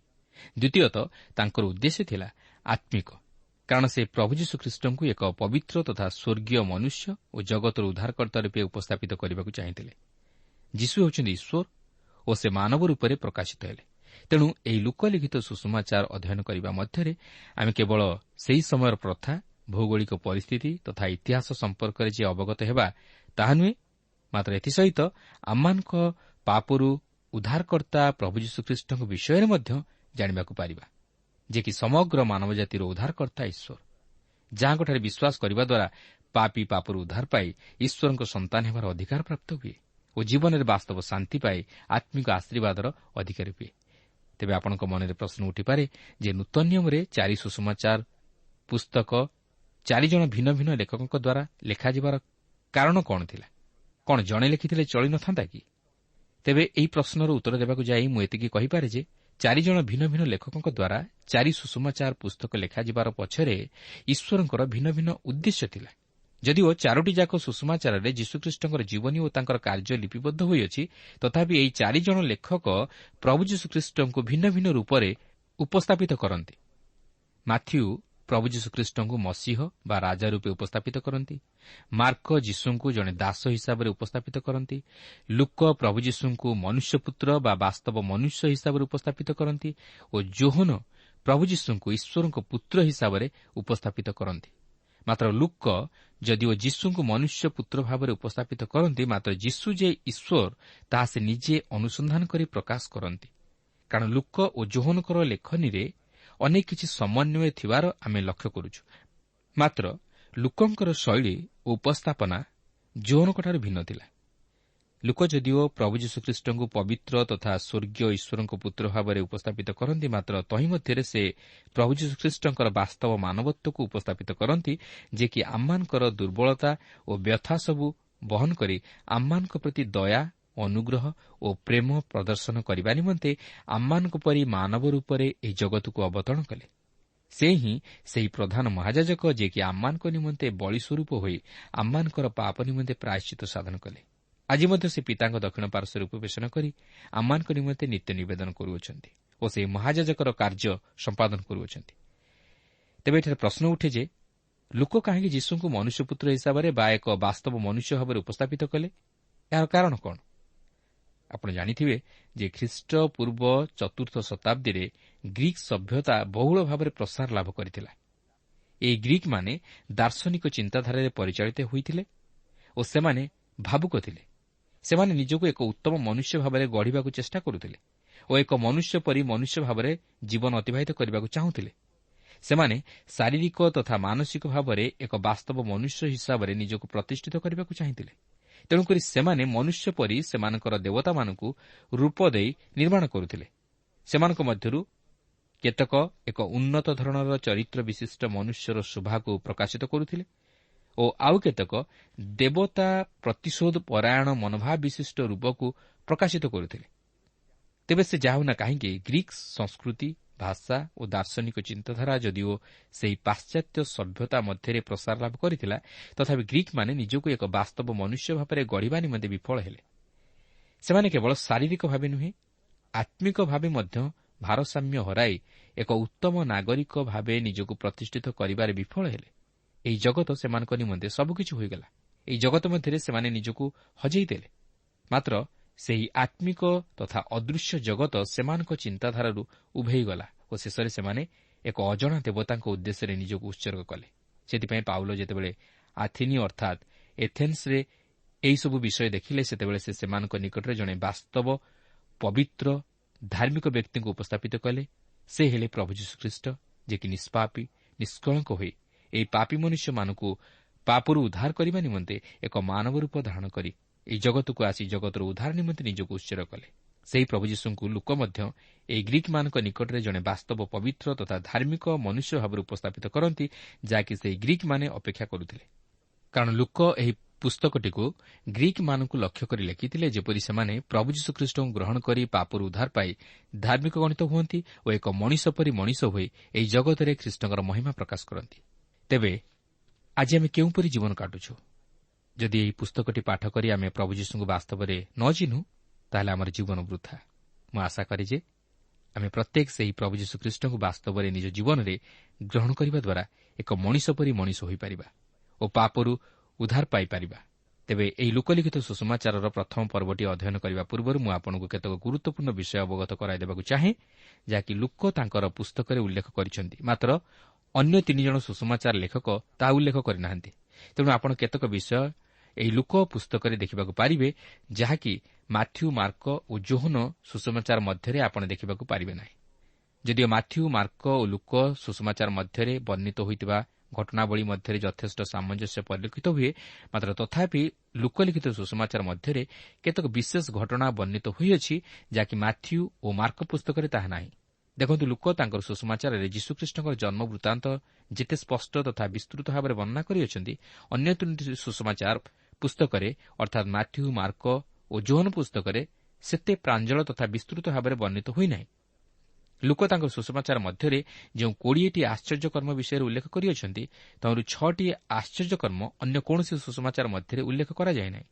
ଦ୍ୱିତୀୟତଃ ତାଙ୍କର ଉଦ୍ଦେଶ୍ୟ ଥିଲା ଆତ୍ମିକ, କାରଣ ସେ ପ୍ରଭୁ ଯୀଶୁଖ୍ରୀଷ୍ଟଙ୍କୁ ଏକ ପବିତ୍ର ତଥା ସ୍ୱର୍ଗୀୟ ମନୁଷ୍ୟ ଓ ଜଗତର ଉଦ୍ଧାରକର୍ତ୍ତା ରୂପେ ଉପସ୍ଥାପିତ କରିବାକୁ ଚାହିଁଥିଲେ। ଯୀଶୁ ହେଉଛନ୍ତି ଈଶ୍ୱର ଓ ସେ ମାନବ ରୂପରେ ପ୍ରକାଶିତ ହେଲେ। ତେଣୁ ଏହି ଲୋକଲିଖିତ ସୁସମାଚାର ଅଧ୍ୟୟନ କରିବା ମଧ୍ୟରେ ଆମେ କେବଳ ସେହି ସମୟର ପ୍ରଥା, ଭୌଗୋଳିକ ପରିସ୍ଥିତି ତଥା ଇତିହାସ ସମ୍ପର୍କରେ ଯେ ଅବଗତ ହେବା ତାହା ନୁହେଁ, ମାତ୍ର ଏଥିସହିତ ଆମମାନଙ୍କ ପାପରୁ ଉଦ୍ଧାରକର୍ତ୍ତା ପ୍ରଭୁ ଯୀଶୁଖ୍ରୀଷ୍ଟଙ୍କ ବିଷୟରେ ମଧ୍ୟ ଜାଣିବାକୁ ପାରିବା, ଯେ କି ସମଗ୍ର ମାନବ ଜାତିର ଉଦ୍ଧାରକର୍ତ୍ତା ଈଶ୍ୱର, ଯାହାଙ୍କଠାରେ ବିଶ୍ୱାସ କରିବା ଦ୍ୱାରା ପାପୀ ପାପରୁ ଉଦ୍ଧାର ପାଇ ଈଶ୍ୱରଙ୍କ ସନ୍ତାନ ହେବାର ଅଧିକାର ପ୍ରାପ୍ତ ହୁଏ ଓ ଜୀବନରେ ବାସ୍ତବ ଶାନ୍ତି ପାଇ ଆତ୍ମିକ ଆଶୀର୍ବାଦର ଅଧିକାରୀ ହୁଏ। ତେବେ ଆପଣଙ୍କ ମନରେ ପ୍ରଶ୍ନ ଉଠିପାରେ ଯେ ନୂତନ ନିୟମରେ 4 ସୁସମାଚାର ପୁସ୍ତକ 4 ଜଣ ଭିନ୍ନ ଭିନ୍ନ ଲେଖକଙ୍କ ଦ୍ୱାରା ଲେଖାଯିବାର କାରଣ କ'ଣ ଥିଲା? କ'ଣ ଜଣେ ଲେଖିଥିଲେ ଚଳି ନ ଥାନ୍ତା କି? ତେବେ ଏହି ପ୍ରଶ୍ନର ଉତ୍ତର ଦେବାକୁ ଯାଇ ମୁଁ ଏତିକି କହିପାରେ ଯେ 4 ଜଣ ଭିନ୍ନ ଭିନ୍ନ ଲେଖକଙ୍କ ଦ୍ୱାରା 4 ସୁସମାଚାର ପୁସ୍ତକ ଲେଖାଯିବାର ପଛରେ ଈଶ୍ୱରଙ୍କର ଭିନ୍ନ ଭିନ୍ନ ଉଦ୍ଦେଶ୍ୟ ଥିଲା। ଯଦିଓ 4ଟି ଯାକ ସୁସମାଚାରରେ ଯୀଶୁଖ୍ରୀଷ୍ଟଙ୍କର ଜୀବନୀ ଓ ତାଙ୍କର କାର୍ଯ୍ୟ ଲିପିବଦ୍ଧ ହୋଇଅଛି, ତଥାପି ଏହି 4 ଜଣ ଲେଖକ ପ୍ରଭୁ ଯୀଶୁଖ୍ରୀଷ୍ଟଙ୍କୁ ଭିନ୍ନ ଭିନ୍ନ ରୂପରେ ଉପସ୍ଥାପିତ କରନ୍ତି। ମାଥ୍ୟୁ ପ୍ରଭୁ ଯୀଶୁଖ୍ରୀଷ୍ଟଙ୍କୁ ମସିହ ବା ରାଜା ରୂପେ ଉପସ୍ଥାପିତ କରନ୍ତି। ମାର୍କ ଯୀଶୁଙ୍କୁ ଜଣେ ଦାସ ହିସାବରେ ଉପସ୍ଥାପିତ କରନ୍ତି। ଲୁକ ପ୍ରଭୁ ଯୀଶୁଙ୍କୁ ମନୁଷ୍ୟପୁତ୍ର ବା ବାସ୍ତବ ମନୁଷ୍ୟ ହିସାବରେ ଉପସ୍ଥାପିତ କରନ୍ତି ଓ ଯୋହନ ପ୍ରଭୁ ଯୀଶୁଙ୍କୁ ଈଶ୍ୱରଙ୍କ ପୁତ୍ର ହିସାବରେ ଉପସ୍ଥାପିତ କରନ୍ତି। ମାତ୍ର ଲୁକ ଯଦିଓ ଯୀଶୁଙ୍କୁ ମନୁଷ୍ୟ ପୁତ୍ର ଭାବରେ ଉପସ୍ଥାପିତ କରନ୍ତି, ମାତ୍ର ଯୀଶୁ ଯେ ଈଶ୍ୱର ତାହା ସେ ନିଜେ ଅନୁସନ୍ଧାନ କରି ପ୍ରକାଶ କରନ୍ତି, କାରଣ ଲୁକ ଓ ଯୋହନଙ୍କର ଲେଖନୀରେ ଅନେକ କିଛି ସମନ୍ୱୟ ଥିବାର ଆମେ ଲକ୍ଷ୍ୟ କରୁଛୁ। ମାତ୍ର ଲୁକଙ୍କର ଶୈଳୀ ଓ ଉପସ୍ଥାପନା ଯୋହନଙ୍କଠାରୁ ଭିନ୍ନ ଥିଲା। ଲୁକ ଯଦିଓ ପ୍ରଭୁ ଯୀଶୁଖ୍ରୀଷ୍ଟଙ୍କୁ ପବିତ୍ର ତଥା ସ୍ୱର୍ଗୀୟ ଈଶ୍ୱରଙ୍କ ପୁତ୍ର ଭାବରେ ଉପସ୍ଥାପିତ କରନ୍ତି, ମାତ୍ର ତହିଁ ମଧ୍ୟରେ ସେ ପ୍ରଭୁ ଯୀଶୁଖ୍ରୀଷ୍ଟଙ୍କର ବାସ୍ତବ ମାନବତ୍ୱକୁ ଉପସ୍ଥାପିତ କରନ୍ତି, ଯେ କି ଆମମାନଙ୍କର ଦୁର୍ବଳତା ଓ ବ୍ୟଥା ସବୁ ବହନ କରି ଆମମାନଙ୍କ ପ୍ରତି ଦୟା, ଅନୁଗ୍ରହ ଓ ପ୍ରେମ ପ୍ରଦର୍ଶନ କରିବା ନିମନ୍ତେ ଆମମାନଙ୍କ ପରି ମାନବ ରୂପରେ ଏହି ଜଗତକୁ ଅବତରଣ କଲେ। ସେ ହିଁ ସେହି ପ୍ରଧାନ ମହାଯାଜକ, ଯିଏକି ଆମମାନଙ୍କ ନିମନ୍ତେ ବଳି ସ୍ୱରୂପ ହୋଇ ଆମମାନଙ୍କର ପାପ ନିମନ୍ତେ ପ୍ରାୟଶ୍ଚିତ ସାଧନ କଲେ। ଆଜି ମଧ୍ୟ ସେ ପିତାଙ୍କ ଦକ୍ଷିଣ ପାର୍ଶ୍ୱରେ ଉପବେଶନ କରି ଆମମାନଙ୍କ ନିମନ୍ତେ ନିତ୍ୟ ନିବେଦନ କରୁଅଛନ୍ତି ଓ ସେହି ମହାଯାଜକର କାର୍ଯ୍ୟ ସମ୍ପାଦନ କରୁଅଛନ୍ତି। ତେବେ ଏଠାରେ ପ୍ରଶ୍ନ ଉଠେ ଯେ ଲୋକ କାହିଁକି ଯୀଶୁଙ୍କୁ ମନୁଷ୍ୟପୁତ୍ର ହିସାବରେ ବା ଏକ ବାସ୍ତବ ମନୁଷ୍ୟ ଭାବରେ ଉପସ୍ଥାପିତ କଲେ? ଏହାର କାରଣ କ'ଣ? ଆପଣ ଜାଣିଥିବେ ଯେ ଖ୍ରୀଷ୍ଟପୂର୍ବ 4ର୍ଥ ଶତାବ୍ଦୀରେ ଗ୍ରୀକ୍ ସଭ୍ୟତା ବହୁଳ ଭାବରେ ପ୍ରସାର ଲାଭ କରିଥିଲା। ଏହି ଗ୍ରୀକ୍ମାନେ ଦାର୍ଶନିକ ଚିନ୍ତାଧାରାରେ ପରିଚାଳିତ ହୋଇଥିଲେ ଓ ସେମାନେ ଭାବୁକ ଥିଲେ। ସେମାନେ ନିଜକୁ ଏକ ଉତ୍ତମ ମନୁଷ୍ୟ ଭାବରେ ଗଢ଼ିବାକୁ ଚେଷ୍ଟା କରୁଥିଲେ ଓ ଏକ ମନୁଷ୍ୟ ପରି ମନୁଷ୍ୟ ଭାବରେ ଜୀବନ ଅତିବାହିତ କରିବାକୁ ଚାହୁଁଥିଲେ। ସେମାନେ ଶାରୀରିକ ତଥା ମାନସିକ ଭାବରେ ଏକ ବାସ୍ତବ ମନୁଷ୍ୟ ହିସାବରେ ନିଜକୁ ପ୍ରତିଷ୍ଠିତ କରିବାକୁ ଚାହିଁଥିଲେ। ତେଣୁକରି ସେମାନେ ମନୁଷ୍ୟ ପରି ସେମାନଙ୍କର ଦେବତାମାନଙ୍କୁ ରୂପ ଦେଇ ନିର୍ମାଣ କରୁଥିଲେ। ସେମାନଙ୍କ ମଧ୍ୟରୁ କେତେକ ଏକ ଉନ୍ନତ ଧରଣର ଚରିତ୍ର ବିଶିଷ୍ଟ ମନୁଷ୍ୟର ଶୋଭାକୁ ପ୍ରକାଶିତ କରୁଥିଲେ ଓ ଆଉ କେତେକ ଦେବତା ପ୍ରତିଶୋଧ ପରାୟଣ ମନୋଭାବ ବିଶିଷ୍ଟ ରୂପକୁ ପ୍ରକାଶିତ କରୁଥିଲେ। ତେବେ ସେ ଯାହାହେଉନା କାହିଁକି, ଗ୍ରୀକ୍ ସଂସ୍କୃତି, ଭାଷା ଓ ଦାର୍ଶନିକ ଚିନ୍ତାଧାରା ଯଦିଓ ସେହି ପାଶ୍ଚାତ୍ୟ ସଭ୍ୟତା ମଧ୍ୟରେ ପ୍ରସାର ଲାଭ କରିଥିଲା, ତଥାପି ଗ୍ରୀକ୍ମାନେ ନିଜକୁ ଏକ ବାସ୍ତବ ମନୁଷ୍ୟ ଭାବରେ ଗଢ଼ିବା ନିମନ୍ତେ ବିଫଳ ହେଲେ। ସେମାନେ କେବଳ ଶାରୀରିକ ଭାବେ ନୁହେଁ, ଆତ୍ମିକ ଭାବେ ମଧ୍ୟ ଭାରସାମ୍ୟ ହରାଇ ଏକ ଉତ୍ତମ ନାଗରିକ ଭାବେ ନିଜକୁ ପ୍ରତିଷ୍ଠିତ କରିବାରେ ବିଫଳ ହେଲେ। ଏହି ଜଗତ ସେମାନଙ୍କ ନିମନ୍ତେ ସବୁକିଛି ହୋଇଗଲା। ଏହି ଜଗତ ମଧ୍ୟରେ ସେମାନେ ନିଜକୁ ହଜେଇ ଦେଲେ। ମାତ୍ର ସେହି ଆତ୍ମିକ ତଥା ଅଦୃଶ୍ୟ ଜଗତ ସେମାନଙ୍କ ଚିନ୍ତାଧାରାରୁ ଉଭେଇଗଲା ଓ ଶେଷରେ ସେମାନେ ଏକ ଅଜଣା ଦେବତାଙ୍କ ଉଦ୍ଦେଶ୍ୟରେ ନିଜକୁ ଉତ୍ସର୍ଗ କଲେ। ସେଥିପାଇଁ ପାଉଲ ଯେତେବେଳେ ଆଥିନି ଅର୍ଥାତ୍ ଏଥେନ୍ସରେ ଏହିସବୁ ବିଷୟ ଦେଖିଲେ, ସେତେବେଳେ ସେ ସେମାନଙ୍କ ନିକଟରେ ଜଣେ ବାସ୍ତବ ପବିତ୍ର ଧାର୍ମିକ ବ୍ୟକ୍ତିଙ୍କୁ ଉପସ୍ଥାପିତ କଲେ। ସେ ହେଲେ ପ୍ରଭୁ ଯୀଶୁଖ୍ରୀଷ୍ଟ, ଯିଏକି ନିଷ୍ପାପୀ ନିଷ୍କଳଙ୍କ ହୋଇ ଏହି ପାପୀ ମନୁଷ୍ୟମାନଙ୍କୁ ପାପରୁ ଉଦ୍ଧାର କରିବା ନିମନ୍ତେ ଏକ ମାନବ ରୂପ ଧାରଣ କରି ଏହି ଜଗତକୁ ଆସି ଜଗତର ଉଦ୍ଧାର ନିମନ୍ତେ ନିଜକୁ ଉତ୍ସର୍ଗ କଲେ। ସେହି ପ୍ରଭୁ ଯୀଶୁଙ୍କୁ ଲୋକ ମଧ୍ୟ ଏହି ଗ୍ରୀକ୍ମାନଙ୍କ ନିକଟରେ ଜଣେ ବାସ୍ତବ ପବିତ୍ର ତଥା ଧାର୍ମିକ ମନୁଷ୍ୟ ଭାବରେ ଉପସ୍ଥାପିତ କରନ୍ତି, ଯାହାକି ସେହି ଗ୍ରୀକ୍ମାନେ ଅପେକ୍ଷା କରୁଥିଲେ। କାରଣ ଲୋକ ଏହି ପୁସ୍ତକଟିକୁ ଗ୍ରୀକ୍ମାନଙ୍କୁ ଲକ୍ଷ୍ୟ କରି ଲେଖିଥିଲେ, ଯେପରି ସେମାନେ ପ୍ରଭୁ ଯୀଶୁଖ୍ରୀଷ୍ଟଙ୍କୁ ଗ୍ରହଣ କରି ପାପରୁ ଉଦ୍ଧାର ପାଇ ଧାର୍ମିକ ଗଣିତ ହୁଅନ୍ତି ଓ ଏକ ମଣିଷ ପରି ମଣିଷ ହୋଇ ଏହି ଜଗତରେ ଖ୍ରୀଷ୍ଟଙ୍କର ମହିମା ପ୍ରକାଶ କରନ୍ତି। ତେବେ ଆଜି ଆମେ କେଉଁପରି ଜୀବନ କାଟୁଛୁ? ଯଦି ଏହି ପୁସ୍ତକଟି ପାଠ କରି ଆମେ ପ୍ରଭୁ ଯୀଶୁଙ୍କୁ ବାସ୍ତବରେ ନ ଚିହ୍ନୁ, ତାହେଲେ ଆମର ଜୀବନ ବୃଥା। ମୁଁ ଆଶା କରେ ଯେ ଆମେ ପ୍ରତ୍ୟେକ ସେହି ପ୍ରଭୁ ଯୀଶୁଖ୍ରୀଷ୍ଟଙ୍କୁ ବାସ୍ତବରେ ନିଜ ଜୀବନରେ ଗ୍ରହଣ କରିବା ଦ୍ୱାରା ଏକ ମଣିଷ ପରି ମଣିଷ ହୋଇପାରିବା ଓ ପାପରୁ ଉଦ୍ଧାର ପାଇପାରିବା। ତେବେ ଏହି ଲୋକଲିଖିତ ସୁସମାଚାରର ପ୍ରଥମ ପର୍ବଟି ଅଧ୍ୟୟନ କରିବା ପୂର୍ବରୁ ମୁଁ ଆପଣଙ୍କୁ କେତେକ ଗୁରୁତ୍ୱପୂର୍ଣ୍ଣ ବିଷୟ ଅବଗତ କରାଇଦେବାକୁ ଚାହେଁ, ଯାହାକି ଲୋକ ତାଙ୍କର ପୁସ୍ତକରେ ଉଲ୍ଲେଖ କରିଛନ୍ତି, ମାତ୍ର ଅନ୍ୟ 3 ଜଣ ସୁସମାଚାର ଲେଖକ ତାହା ଉଲ୍ଲେଖ କରିନାହାନ୍ତି। ତେଣୁ ଆପଣ କେତେକ ବିଷୟ ଏହି ଲୋକ ପୁସ୍ତକରେ ଦେଖିବାକୁ ପାରିବେ, ଯାହାକି ମାଥ୍ୟୁ, ମାର୍କ ଓ ଜୋହନ ସୁସମାଚାର ମଧ୍ୟରେ ଆପଣ ଦେଖିବାକୁ ପାରିବେ ନାହିଁ। ଯଦିଓ ମାଥ୍ୟୁ, ମାର୍କ ଓ ଲୁକ ସୁସମାଚାର ମଧ୍ୟରେ ବର୍ଣ୍ଣିତ ହୋଇଥିବା ଘଟଣାବଳୀ ମଧ୍ୟରେ ଯଥେଷ୍ଟ ସାମଞ୍ଜସ୍ୟ ପରିଲକ୍ଷିତ ହୁଏ, ମାତ୍ର ତଥାପି ଲୋକଲିଖିତ ସୁସମାଚାର ମଧ୍ୟରେ କେତେକ ବିଶେଷ ଘଟଣା ବର୍ଣ୍ଣିତ ହୋଇଅଛି, ଯାହାକି ମାଥ୍ୟୁ ଓ ମାର୍କ ପୁସ୍ତକରେ ତାହା ନାହିଁ। ଦେଖନ୍ତୁ, ଲୁକ ତାଙ୍କର ସୁସମାଚାରରେ ଯୀଶୁଖ୍ରୀଷ୍ଟଙ୍କର ଜନ୍ମ ବୃତ୍ତାନ୍ତ ଯେତେ ସ୍ପଷ୍ଟ ତଥା ବିସ୍ତୃତ ଭାବରେ ବର୍ଣ୍ଣନା କରିଅଛନ୍ତି, ଅନ୍ୟ 3ଟି ସୁସମାଚାର ପୁସ୍ତକରେ ଅର୍ଥାତ୍ ମାଥ୍ୟୁ, ମାର୍କ ଓ ଜୋହନ ପୁସ୍ତକରେ ସେତେ ପ୍ରାଞ୍ଜଳ ତଥା ବିସ୍ତୃତ ଭାବରେ ବର୍ଣ୍ଣିତ ହୋଇନାହିଁ। ଲୁକ ତାଙ୍କର ସୁସମାଚାର ମଧ୍ୟରେ ଯେଉଁ 20ଟି ଆଶ୍ଚର୍ଯ୍ୟକର୍ମ ବିଷୟରେ ଉଲ୍ଲେଖ କରିଅଛନ୍ତି, ତହିଁରୁ 6ଟି ଆଶ୍ଚର୍ଯ୍ୟକର୍ମ ଅନ୍ୟ କୌଣସି ସୁସମାଚାର ମଧ୍ୟରେ ଉଲ୍ଲେଖ କରାଯାଇ ନାହିଁ।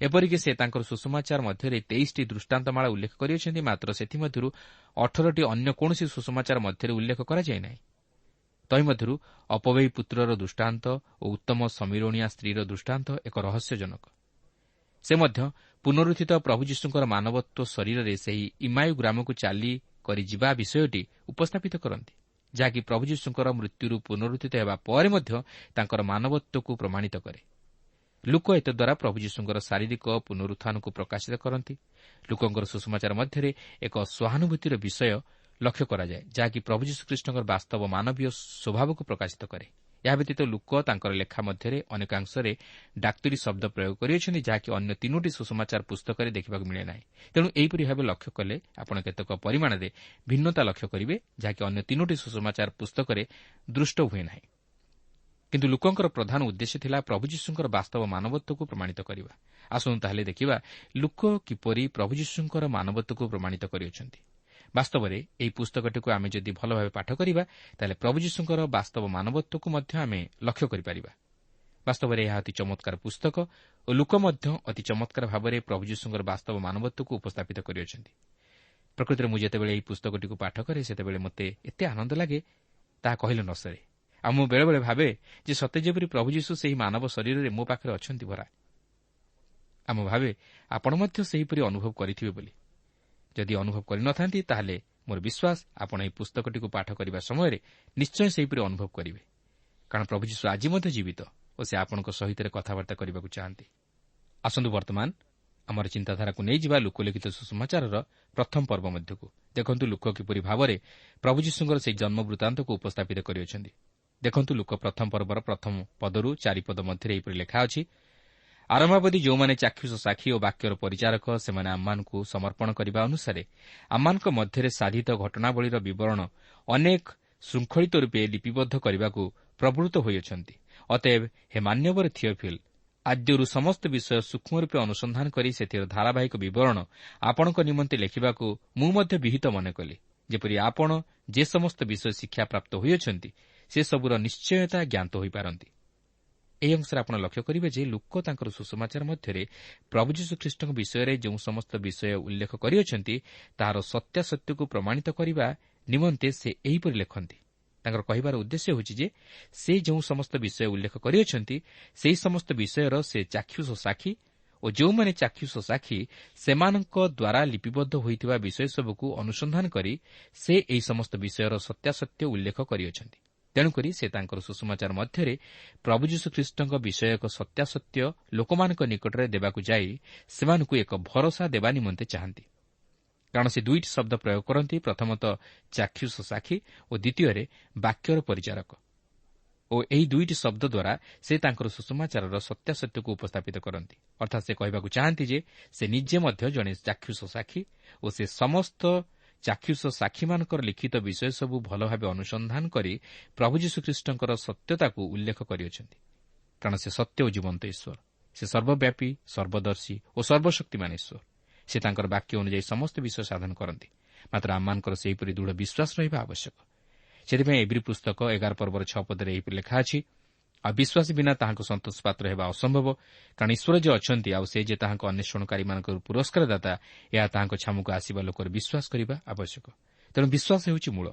ଏପରିକି ସେ ତାଙ୍କର ସୁସମାଚାର ମଧ୍ୟରେ 23ଟି ଦୃଷ୍ଟାନ୍ତମାଳା ଉଲ୍ଲେଖ କରିଅଛନ୍ତି, ମାତ୍ର ସେଥିମଧ୍ୟରୁ 18ଟି ଅନ୍ୟ କୌଣସି ସୁସମାଚାର ମଧ୍ୟରେ ଉଲ୍ଲେଖ କରାଯାଇ ନାହିଁ। ତହିଁମଧ୍ୟରୁ ଅପବେୟୀ ପୁତ୍ରର ଦୃଷ୍ଟାନ୍ତ ଓ ଉତ୍ତମ ସମୀରଣିଆ ସ୍ତ୍ରୀର ଦୃଷ୍ଟାନ୍ତ ଏକ ରହସ୍ୟଜନକ। ସେ ମଧ୍ୟ ପୁନରୁତ୍ଥିତ ପ୍ରଭୁ ଯୀଶୁଙ୍କର ମାନବତ୍ୱ ଶରୀରରେ ସେହି ଇମାୟୁ ଗ୍ରାମକୁ ଚାଲି କରି ଯିବା ବିଷୟଟି ଉପସ୍ଥାପିତ କରନ୍ତି, ଯାହାକି ପ୍ରଭୁ ଯୀଶୁଙ୍କର ମୃତ୍ୟୁରୁ ପୁନରୁତ୍ଥିତ ହେବା ପରେ ମଧ୍ୟ ତାଙ୍କର ମାନବତ୍ୱକୁ ପ୍ରମାଣିତ କରେ। ଲୁକ ଏତଦ୍ୱାରା ପ୍ରଭୁ ଯୀଶୁଙ୍କର ଶାରୀରିକ ପୁନରୁତ୍ଥାନକୁ ପ୍ରକାଶିତ କରନ୍ତି। ଲୋକଙ୍କର ସୁସମାଚାର ମଧ୍ୟରେ ଏକ ସହାନୁଭୂତିର ବିଷୟ ଲକ୍ଷ୍ୟ କରାଯାଏ, ଯାହାକି ପ୍ରଭୁ ଯୀଶୁଖ୍ରୀଷ୍ଟଙ୍କର ବାସ୍ତବ ମାନବୀୟ ସ୍ୱଭାବକୁ ପ୍ରକାଶିତ କରେ। ଏହା ବ୍ୟତୀତ ଲୁକ ତାଙ୍କର ଲେଖା ମଧ୍ୟରେ ଅନେକାଂଶରେ ଡାକ୍ତରୀ ଶବ୍ଦ ପ୍ରୟୋଗ କରିଅଛନ୍ତି, ଯାହାକି ଅନ୍ୟ 3ଟି ସୁସମାଚାର ପୁସ୍ତକରେ ଦେଖିବାକୁ ମିଳେ ନାହିଁ। ତେଣୁ ଏହିପରି ଭାବେ ଲକ୍ଷ୍ୟ କଲେ ଆପଣ କେତେକ ପରିମାଣରେ ଭିନ୍ନତା ଲକ୍ଷ୍ୟ କରିବେ, ଯାହାକି ଅନ୍ୟ 3ଟି ସୁସମାଚାର ପୁସ୍ତକରେ ଦୃଷ୍ଟ ହୁଏ ନାହିଁ। କିନ୍ତୁ ଲୁକଙ୍କର ପ୍ରଧାନ ଉଦ୍ଦେଶ୍ୟ ଥିଲା ପ୍ରଭୁ ଯୀଶୁଙ୍କର ବାସ୍ତବ ମାନବତ୍ୱକୁ ପ୍ରମାଣିତ କରିବା। ଆସନ୍ତୁ ତାହେଲେ ଦେଖିବା ଲୁକ କିପରି ପ୍ରଭୁ ଯୀଶୁଙ୍କର ମାନବତ୍ୱକୁ ପ୍ରମାଣିତ କରିଅଛନ୍ତି। ବାସ୍ତବରେ ଏହି ପୁସ୍ତକଟିକୁ ଆମେ ଯଦି ଭଲ ଭାବେ ପାଠ କରିବା, ତାହେଲେ ପ୍ରଭୁ ଯୀଶୁଙ୍କର ବାସ୍ତବ ମାନବତ୍ୱକୁ ମଧ୍ୟ ଆମେ ଲକ୍ଷ୍ୟ କରିପାରିବା। ବାସ୍ତବରେ ଏହା ଅତି ଚମତ୍କାର ପୁସ୍ତକ ଓ ଲୁକ ମଧ୍ୟ ଅତି ଚମତ୍କାର ଭାବରେ ପ୍ରଭୁ ଯୀଶୁଙ୍କର ବାସ୍ତବ ମାନବତ୍ୱକୁ ଉପସ୍ଥାପିତ କରିଅଛନ୍ତି। ପ୍ରକୃତରେ ମୁଁ ଯେତେବେଳେ ଏହି ପୁସ୍ତକଟିକୁ ପାଠ କରେ, ସେତେବେଳେ ମୋତେ ଏତେ ଆନନ୍ଦ ଲାଗେ, ତାହା କହିଲେ ନ ସରେ। ଆଉ ମୁଁ ବେଳେବେଳେ ଭାବେ ଯେ ସତେ ଯେପରି ପ୍ରଭୁ ଯୀଶୁ ସେହି ମାନବ ଶରୀରରେ ମୋ ପାଖରେ ଅଛନ୍ତି ଭରା। ଆମ ଭାବେ ଆପଣ ମଧ୍ୟ ସେହିପରି ଅନୁଭବ କରିଥିବେ ବୋଲି। ଯଦି ଅନୁଭବ କରିନଥାନ୍ତି, ତାହେଲେ ମୋର ବିଶ୍ୱାସ ଆପଣ ଏହି ପୁସ୍ତକଟିକୁ ପାଠ କରିବା ସମୟରେ ନିଶ୍ଚୟ ସେହିପରି ଅନୁଭବ କରିବେ। କାରଣ ପ୍ରଭୁ ଯୀଶୁ ଆଜି ମଧ୍ୟ ଜୀବିତ ଓ ସେ ଆପଣଙ୍କ ସହିତ କଥାବାର୍ତ୍ତା କରିବାକୁ ଚାହାନ୍ତି। ଆସନ୍ତୁ ବର୍ତ୍ତମାନ ଆମର ଚିନ୍ତାଧାରାକୁ ନେଇଯିବା ଲୋକଲିଖିତ ସୁସମାଚାରର ପ୍ରଥମ ପର୍ବ ମଧ୍ୟକୁ। ଦେଖନ୍ତୁ ଲୁକ କିପରି ଭାବରେ ପ୍ରଭୁ ଯୀଶୁଙ୍କର ସେହି ଜନ୍ମ ବୃତ୍ତାନ୍ତକୁ ଉପସ୍ଥାପିତ କରିଅଛନ୍ତି। ଦେଖନ୍ତୁ ଲୁକ ପ୍ରଥମ ପର୍ବର ପ୍ରଥମ ପଦରୁ 4 ପଦ ମଧ୍ୟରେ ଏହିପରି ଲେଖା ଅଛି, ଆରମ୍ଭାବଧି ଯେଉଁମାନେ ଚାକ୍ଷୁଷ ସାକ୍ଷୀ ଓ ବାକ୍ୟର ପରିଚାରକ, ସେମାନେ ଆମମାନଙ୍କୁ ସମର୍ପଣ କରିବା ଅନୁସାରେ ଆମମାନଙ୍କ ମଧ୍ୟରେ ସାଧିତ ଘଟଣାବଳୀର ବିବରଣ ଅନେକ ଶୃଙ୍ଖଳିତ ରୂପେ ଲିପିବଦ୍ଧ କରିବାକୁ ପ୍ରବୃତ୍ତ ହୋଇଅଛନ୍ତି। ଅତଏବ ହେ ମାନ୍ୟବର ଥିଓଫିଲ୍, ଆଦ୍ୟରୁ ସମସ୍ତ ବିଷୟ ସୂକ୍ଷ୍ମ ରୂପେ ଅନୁସନ୍ଧାନ କରି ସେଥିର ଧାରାବାହିକ ବିବରଣ ଆପଣଙ୍କ ନିମନ୍ତେ ଲେଖିବାକୁ ମୁଁ ମଧ୍ୟ ବିହିତ ମନେ କଲି, ଯେପରି ଆପଣ ଯେ ସମସ୍ତ ବିଷୟ ଶିକ୍ଷାପ୍ରାପ୍ତ ହୋଇଅଛନ୍ତି, ସେସବୁର ନିଶ୍ଚୟତା ଜ୍ଞାତ ହୋଇପାରନ୍ତି। ଏହି ଅଂଶରେ ଆପଣ ଲକ୍ଷ୍ୟ କରିବେ ଯେ ଲୁକ ତାଙ୍କର ସୁସମାଚାର ମଧ୍ୟରେ ପ୍ରଭୁ ଯୀଶୁଖ୍ରୀଷ୍ଟଙ୍କ ବିଷୟରେ ଯେଉଁ ସମସ୍ତ ବିଷୟ ଉଲ୍ଲେଖ କରିଅଛନ୍ତି, ତାହାର ସତ୍ୟାସତ୍ୟକୁ ପ୍ରମାଣିତ କରିବା ନିମନ୍ତେ ସେ ଏହିପରି ଲେଖନ୍ତି। ତାଙ୍କର କହିବାର ଉଦ୍ଦେଶ୍ୟ ହେଉଛି ଯେ ସେ ଯେଉଁ ସମସ୍ତ ବିଷୟ ଉଲ୍ଲେଖ କରିଅଛନ୍ତି, ସେହି ସମସ୍ତ ବିଷୟର ସେ ଚାକ୍ଷୁଷ ସାକ୍ଷୀ ଓ ଯେଉଁମାନେ ଚାକ୍ଷୁଷ ସାକ୍ଷୀ, ସେମାନଙ୍କ ଦ୍ୱାରା ଲିପିବଦ୍ଧ ହୋଇଥିବା ବିଷୟସବୁକୁ ଅନୁସନ୍ଧାନ କରି ସେ ଏହି ସମସ୍ତ ବିଷୟର ସତ୍ୟାସତ୍ୟ ଉଲ୍ଲେଖ କରିଅଛନ୍ତି। ତେଣୁକରି ସେ ତାଙ୍କର ସୁସମାଚାର ମଧ୍ୟରେ ପ୍ରଭୁ ଯୀଶୁଖ୍ରୀଷ୍ଟଙ୍କ ବିଷୟ ଏକ ସତ୍ୟାସତ୍ୟ ଲୋକମାନଙ୍କ ନିକଟରେ ଦେବାକୁ ଯାଇ ସେମାନଙ୍କୁ ଏକ ଭରସା ଦେବା ନିମନ୍ତେ ଚାହାନ୍ତି। କାରଣ ସେ 2ଟି ଶବ୍ଦ ପ୍ରୟୋଗ କରନ୍ତି, ପ୍ରଥମତଃ ଚାକ୍ଷୁଷ ସାକ୍ଷୀ ଓ ଦ୍ୱିତୀୟରେ ବାକ୍ୟର ପରିଚାରକ। ଓ ଏହି ଦୁଇଟି ଶବ୍ଦ ଦ୍ୱାରା ସେ ତାଙ୍କର ସୁସମାଚାରର ସତ୍ୟାସତ୍ୟକୁ ଉପସ୍ଥାପିତ କରନ୍ତି। ଅର୍ଥାତ୍ ସେ କହିବାକୁ ଚାହାନ୍ତି ଯେ ସେ ନିଜେ ମଧ୍ୟ ଜଣେ ଚାକ୍ଷୁଷ ସାକ୍ଷୀ ଓ ସେ ସମସ୍ତ ଚାକ୍ଷୁଷ ସାକ୍ଷୀମାନଙ୍କର ଲିଖିତ ବିଷୟ ସବୁ ଭଲ ଭାବେ ଅନୁସନ୍ଧାନ କରି ପ୍ରଭୁ ଯୀଶୁଖ୍ରୀଷ୍ଟଙ୍କର ସତ୍ୟତାକୁ ଉଲ୍ଲେଖ କରିଅଛନ୍ତି। କାରଣ ସେ ସତ୍ୟ ଓ ଜୀବନ୍ତ ଈଶ୍ୱର। ସେ ସର୍ବବ୍ୟାପୀ, ସର୍ବଦର୍ଶୀ ଓ ସର୍ବଶକ୍ତିମାନ ଈଶ୍ୱର। ସେ ତାଙ୍କର ବାକ୍ୟ ଅନୁଯାୟୀ ସମସ୍ତ ବିଷୟ ସାଧନ କରନ୍ତି। ମାତ୍ର ଆମମାନଙ୍କର ସେହିପରି ଦୃଢ଼ ବିଶ୍ୱାସ ରହିବା ଆବଶ୍ୟକ। ସେଥିପାଇଁ ଏବ୍ରୀ ପୁସ୍ତକ 11 ପର୍ବର 6 ପଦରେ ଏହିପରି ଲେଖା ଅଛି, ଆଉ ବିଶ୍ୱାସ ବିନା ତାହାଙ୍କୁ ସନ୍ତୋଷ ପାତ୍ର ହେବା ଅସମ୍ଭବ। କାରଣ ଈଶ୍ୱର ଯେ ଅଛନ୍ତି ଆଉ ସେ ଯେ ତାହାଙ୍କ ଅନ୍ୱେଷଣକାରୀମାନଙ୍କର ପୁରସ୍କାରଦାତା, ଏହା ତାହାଙ୍କ ଛାମୁକୁ ଆସିବା ଲୋକର ବିଶ୍ୱାସ କରିବା ଆବଶ୍ୟକ। ତେଣୁ ବିଶ୍ୱାସ ହେଉଛି ମୂଳ।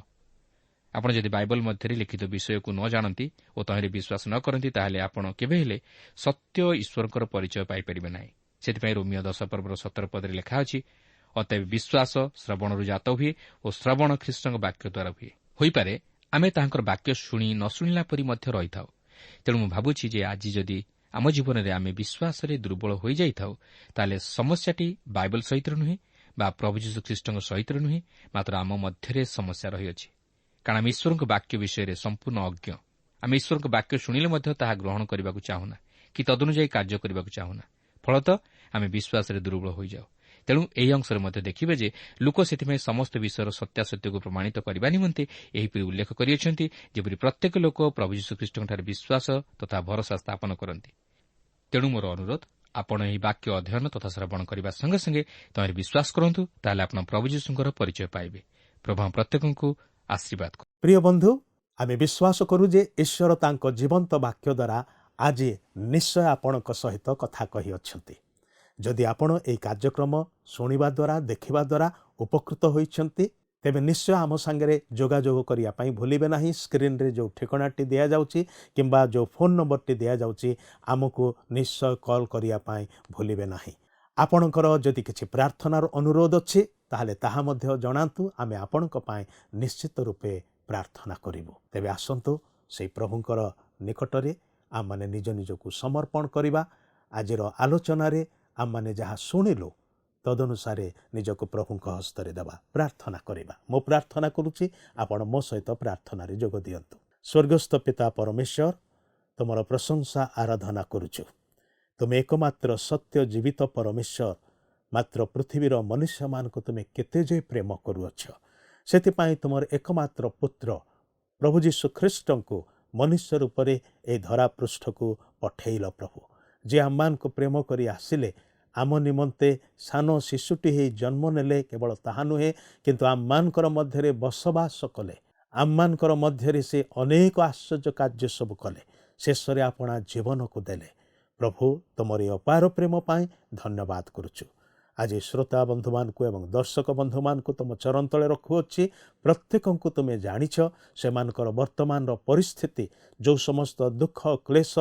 ଆପଣ ଯଦି ବାଇବଲ ମଧ୍ୟରେ ଲିଖିତ ବିଷୟକୁ ନ ଜାଣନ୍ତି ଓ ତହିଁରେ ବିଶ୍ୱାସ ନ କରନ୍ତି, ତାହେଲେ ଆପଣ କେବେ ହେଲେ ସତ୍ୟ ଈଶ୍ୱରଙ୍କର ପରିଚୟ ପାଇପାରିବେ ନାହିଁ। ସେଥିପାଇଁ ରୋମିଓ 10 ପର୍ବର 17 ପଦରେ ଲେଖା ଅଛି, ଅତଏବ ବିଶ୍ୱାସ ଶ୍ରବଣରୁ ଜାତ ହୁଏ ଓ ଶ୍ରବଣ ଖ୍ରୀଷ୍ଟଙ୍କ ବାକ୍ୟ ଦ୍ୱାରା ହୁଏ। ହୋଇପାରେ ଆମେ ତାହାଙ୍କର ବାକ୍ୟ ଶୁଣି ନ ଶୁଣିଲା ପରି ମଧ୍ୟ ରହିଥାଉ। ତେଣୁ ମୁଁ ଭାବୁଛି ଯେ ଆଜି ଯଦି ଆମ ଜୀବନରେ ଆମେ ବିଶ୍ୱାସରେ ଦୁର୍ବଳ ହୋଇଯାଇଥାଉ, ତାହେଲେ ସମସ୍ୟାଟି ବାଇବଲ ସହିତ ନୁହେଁ ବା ପ୍ରଭୁ ଯୀଶୁଖ୍ରୀଷ୍ଟଙ୍କ ସହିତ ନୁହେଁ, ମାତ୍ର ଆମ ମଧ୍ୟରେ ସମସ୍ୟା ରହିଅଛି। କାରଣ ଆମେ ଈଶ୍ୱରଙ୍କ ବାକ୍ୟ ବିଷୟରେ ସମ୍ପୂର୍ଣ୍ଣ ଅଜ୍ଞ। ଆମେ ଈଶ୍ୱରଙ୍କ ବାକ୍ୟ ଶୁଣିଲେ ମଧ୍ୟ ତାହା ଗ୍ରହଣ କରିବାକୁ ଚାହୁଁନା କି ତଦନୁଯାୟୀ କାର୍ଯ୍ୟ କରିବାକୁ ଚାହୁଁନା। ଫଳତଃ ଆମେ ବିଶ୍ୱାସରେ ଦୁର୍ବଳ ହୋଇଯାଉ। ତେଣୁ ଏହି ଅଂଶରେ ମଧ୍ୟ ଦେଖିବେ ଯେ ଲୋକ ସେଥିପାଇଁ ସମସ୍ତ ବିଷୟର ସତ୍ୟାସତ୍ୟକୁ ପ୍ରମାଣିତ କରିବା ନିମନ୍ତେ ଏହିପରି ଉଲ୍ଲେଖ କରିଅଛନ୍ତି, ଯେପରି ପ୍ରତ୍ୟେକ ଲୋକ ପ୍ରଭୁ ଯୀଶୁଖ୍ରୀଷ୍ଟଙ୍କଠାରେ ବିଶ୍ୱାସ ତଥା ଭରସା ସ୍ଥାପନ କରନ୍ତି। ତେଣୁ ମୋର ଅନୁରୋଧ, ଆପଣ ଏହି ବାକ୍ୟ ଅଧ୍ୟୟନ ତଥା ଶ୍ରବଣ କରିବା ସଙ୍ଗେ ସଙ୍ଗେ ତହିଁରେ ବିଶ୍ୱାସ କରନ୍ତୁ। ତାହେଲେ ଆପଣ ପ୍ରଭୁ ଯୀଶୁଙ୍କର ପରିଚୟ ପାଇବେ। ପ୍ରଭୁ ପ୍ରତ୍ୟେକଙ୍କୁ ଆଶୀର୍ବାଦ କରୁ। ପ୍ରିୟ ବନ୍ଧୁ, ଆମେ ବିଶ୍ୱାସ କରୁ ଯେ ଈଶ୍ୱର ତାଙ୍କ ଜୀବନ୍ତ ବାକ୍ୟ ଦ୍ୱାରା ଆଜି ନିଶ୍ଚୟ ଆପଣଙ୍କ ସହିତ କଥା କହିଅଛନ୍ତି। ଯଦି ଆପଣ ଏହି କାର୍ଯ୍ୟକ୍ରମ ଶୁଣିବା ଦ୍ୱାରା ଦେଖିବା ଦ୍ୱାରା ଉପକୃତ ହୋଇଛନ୍ତି, ତେବେ ନିଶ୍ଚୟ ଆମ ସାଙ୍ଗରେ ଯୋଗାଯୋଗ କରିବା ପାଇଁ ଭୁଲିବେ ନାହିଁ। ସ୍କ୍ରିନ୍ରେ ଯେଉଁ ଠିକଣାଟି ଦିଆଯାଉଛି କିମ୍ବା ଯେଉଁ ଫୋନ୍ ନମ୍ବରଟି ଦିଆଯାଉଛି, ଆମକୁ ନିଶ୍ଚୟ କଲ୍ କରିବା ପାଇଁ ଭୁଲିବେ ନାହିଁ। ଆପଣଙ୍କର ଯଦି କିଛି ପ୍ରାର୍ଥନାର ଅନୁରୋଧ ଅଛି, ତାହେଲେ ତାହା ମଧ୍ୟ ଜଣାନ୍ତୁ। ଆମେ ଆପଣଙ୍କ ପାଇଁ ନିଶ୍ଚିତ ରୂପେ ପ୍ରାର୍ଥନା କରିବୁ। ତେବେ ଆସନ୍ତୁ ସେହି ପ୍ରଭୁଙ୍କର ନିକଟରେ ଆମମାନେ ନିଜ ନିଜକୁ ସମର୍ପଣ କରିବା। ଆଜିର ଆଲୋଚନାରେ ଆମମାନେ ଯାହା ଶୁଣିଲୁ, ତଦନୁସାରେ ନିଜକୁ ପ୍ରଭୁଙ୍କ ହସ୍ତରେ ଦେବା, ପ୍ରାର୍ଥନା କରିବା। ମୁଁ ପ୍ରାର୍ଥନା କରୁଛି, ଆପଣ ମୋ ସହିତ ପ୍ରାର୍ଥନାରେ ଯୋଗ ଦିଅନ୍ତୁ। ସ୍ୱର୍ଗସ୍ଥ ପିତା ପରମେଶ୍ୱର, ତୁମର ପ୍ରଶଂସା ଆରାଧନା କରୁଛୁ। ତୁମେ ଏକମାତ୍ର ସତ୍ୟ ଜୀବିତ ପରମେଶ୍ୱର। ମାତ୍ର ପୃଥିବୀର ମନୁଷ୍ୟମାନଙ୍କୁ ତୁମେ କେତେ ଯେ ପ୍ରେମ କରୁଅଛ, ସେଥିପାଇଁ ତୁମର ଏକମାତ୍ର ପୁତ୍ର ପ୍ରଭୁ ଯୀଶୁଖ୍ରୀଷ୍ଟଙ୍କୁ ମନୁଷ୍ୟ ରୂପରେ ଏହି ଧରାପୃଷ୍ଠକୁ ପଠେଇଲ। ପ୍ରଭୁ, ଯେ ଆମମାନଙ୍କୁ ପ୍ରେମ କରି ଆସିଲେ, ଆମ ନିମନ୍ତେ ସାନ ଶିଶୁଟି ହେଇ ଜନ୍ମ ନେଲେ। କେବଳ ତାହା ନୁହେଁ, କିନ୍ତୁ ଆମମାନଙ୍କର ମଧ୍ୟରେ ବସବାସ କଲେ। ଆମମାନଙ୍କର ମଧ୍ୟରେ ସେ ଅନେକ ଆଶ୍ଚର୍ଯ୍ୟ କାର୍ଯ୍ୟ ସବୁ କଲେ। ଶେଷରେ ଆପଣା ଜୀବନକୁ ଦେଲେ। ପ୍ରଭୁ, ତୁମର ଏ ଅପାର ପ୍ରେମ ପାଇଁ ଧନ୍ୟବାଦ କରୁଛୁ। ଆଜି ଶ୍ରୋତା ବନ୍ଧୁମାନଙ୍କୁ ଏବଂ ଦର୍ଶକ ବନ୍ଧୁମାନଙ୍କୁ ତୁମ ଚରଣ ତଳେ ରଖୁଅଛି। ପ୍ରତ୍ୟେକଙ୍କୁ ତୁମେ ଜାଣିଛ, ସେମାନଙ୍କର ବର୍ତ୍ତମାନର ପରିସ୍ଥିତି, ଯେଉଁ ସମସ୍ତ ଦୁଃଖ, କ୍ଲେଶ,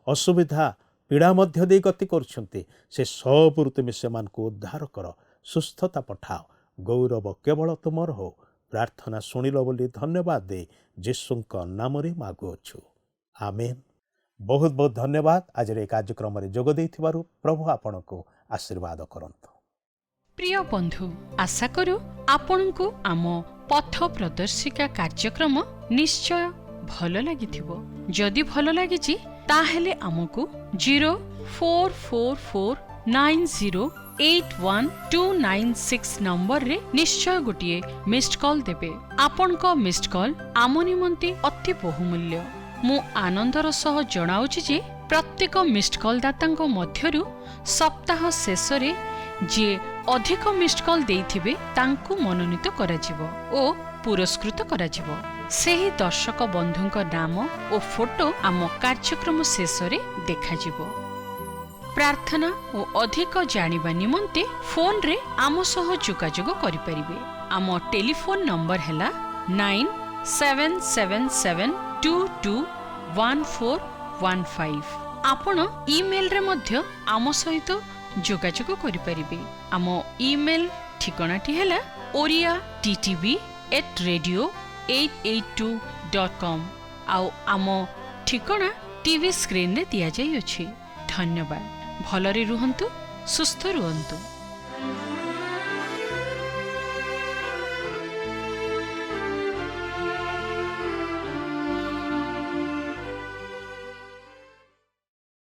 ଅସୁବିଧା, ପୀଡ଼ା ମଧ୍ୟ ଦେଇ ଗତି କରୁଛନ୍ତି, ସେ ସବୁରୁ ତୁମେ ସେମାନଙ୍କୁ ଉଦ୍ଧାର କର, ସୁସ୍ଥତା ପଠାଅ। ଗୌରବ କେବଳ ତୁମର ହଉ। ପ୍ରାର୍ଥନା ଶୁଣିଲ ବୋଲି ଧନ୍ୟବାଦ ଦେଇ ଯୀଶୁଙ୍କ ନାମରେ ମାଗୁଅଛୁ, ଆମେନ୍। ବହୁତ ବହୁତ ଧନ୍ୟବାଦ ଆଜିର ଏହି କାର୍ଯ୍ୟକ୍ରମରେ ଯୋଗ ଦେଇଥିବାରୁ। ପ୍ରଭୁ ଆପଣଙ୍କୁ ଆଶୀର୍ବାଦ କରନ୍ତୁ। প্রিয় বন্ধু, আশা করু আপনার আম পথ প্রদর্শিকা কার্যক্রম নিশ্চয় ভাল লাগিথিব। যদি ভাল লাগিছি তাহলে আমকু 0444908126 নম্বরে নিশ্চয় গোটিয়ে মিসড কল দেবে। আপনক মিসড কল আম নিমন্তে অতি বহুমূল্য। মু আনন্দর সহ জনাউছি যে প্রত্যেক মিসড কল দাতাঙ্ক মধ্যরু সপ্তাহ শেষরে যে ଅଧିକ ମିସ୍ଡ କଲ୍ ଦେଇଥିବେ ତାଙ୍କୁ ମନୋନୀତ କରାଯିବ ଓ ପୁରସ୍କୃତ କରାଯିବ। ସେହି ଦର୍ଶକ ବନ୍ଧୁଙ୍କ ନାମ ଓ ଫଟୋ ଆମ କାର୍ଯ୍ୟକ୍ରମ ଶେଷରେ ଦେଖାଯିବ। ପ୍ରାର୍ଥନା ଓ ଅଧିକ ଜାଣିବା ନିମନ୍ତେ ଫୋନରେ ଆମ ସହ ଯୋଗାଯୋଗ କରିପାରିବେ। ଆମ ଟେଲିଫୋନ ନମ୍ବର ହେଲା 9777221415। ଆପଣ ଇମେଲରେ ମଧ୍ୟ ଆମ ସହିତ ଯୋଗାଯୋଗ କରିପାରିବେ। ଆମ ଇମେଲ ଠିକଣାଟି ହେଲା oriyattv@radio882.com। ଆଉ ଆମ ଠିକଣା ଟିଭି ସ୍କ୍ରିନରେ ଦିଆଯାଇଅଛି। ଧନ୍ୟବାଦ। ଭଲରେ ରୁହନ୍ତୁ, ସୁସ୍ଥ ରୁହନ୍ତୁ।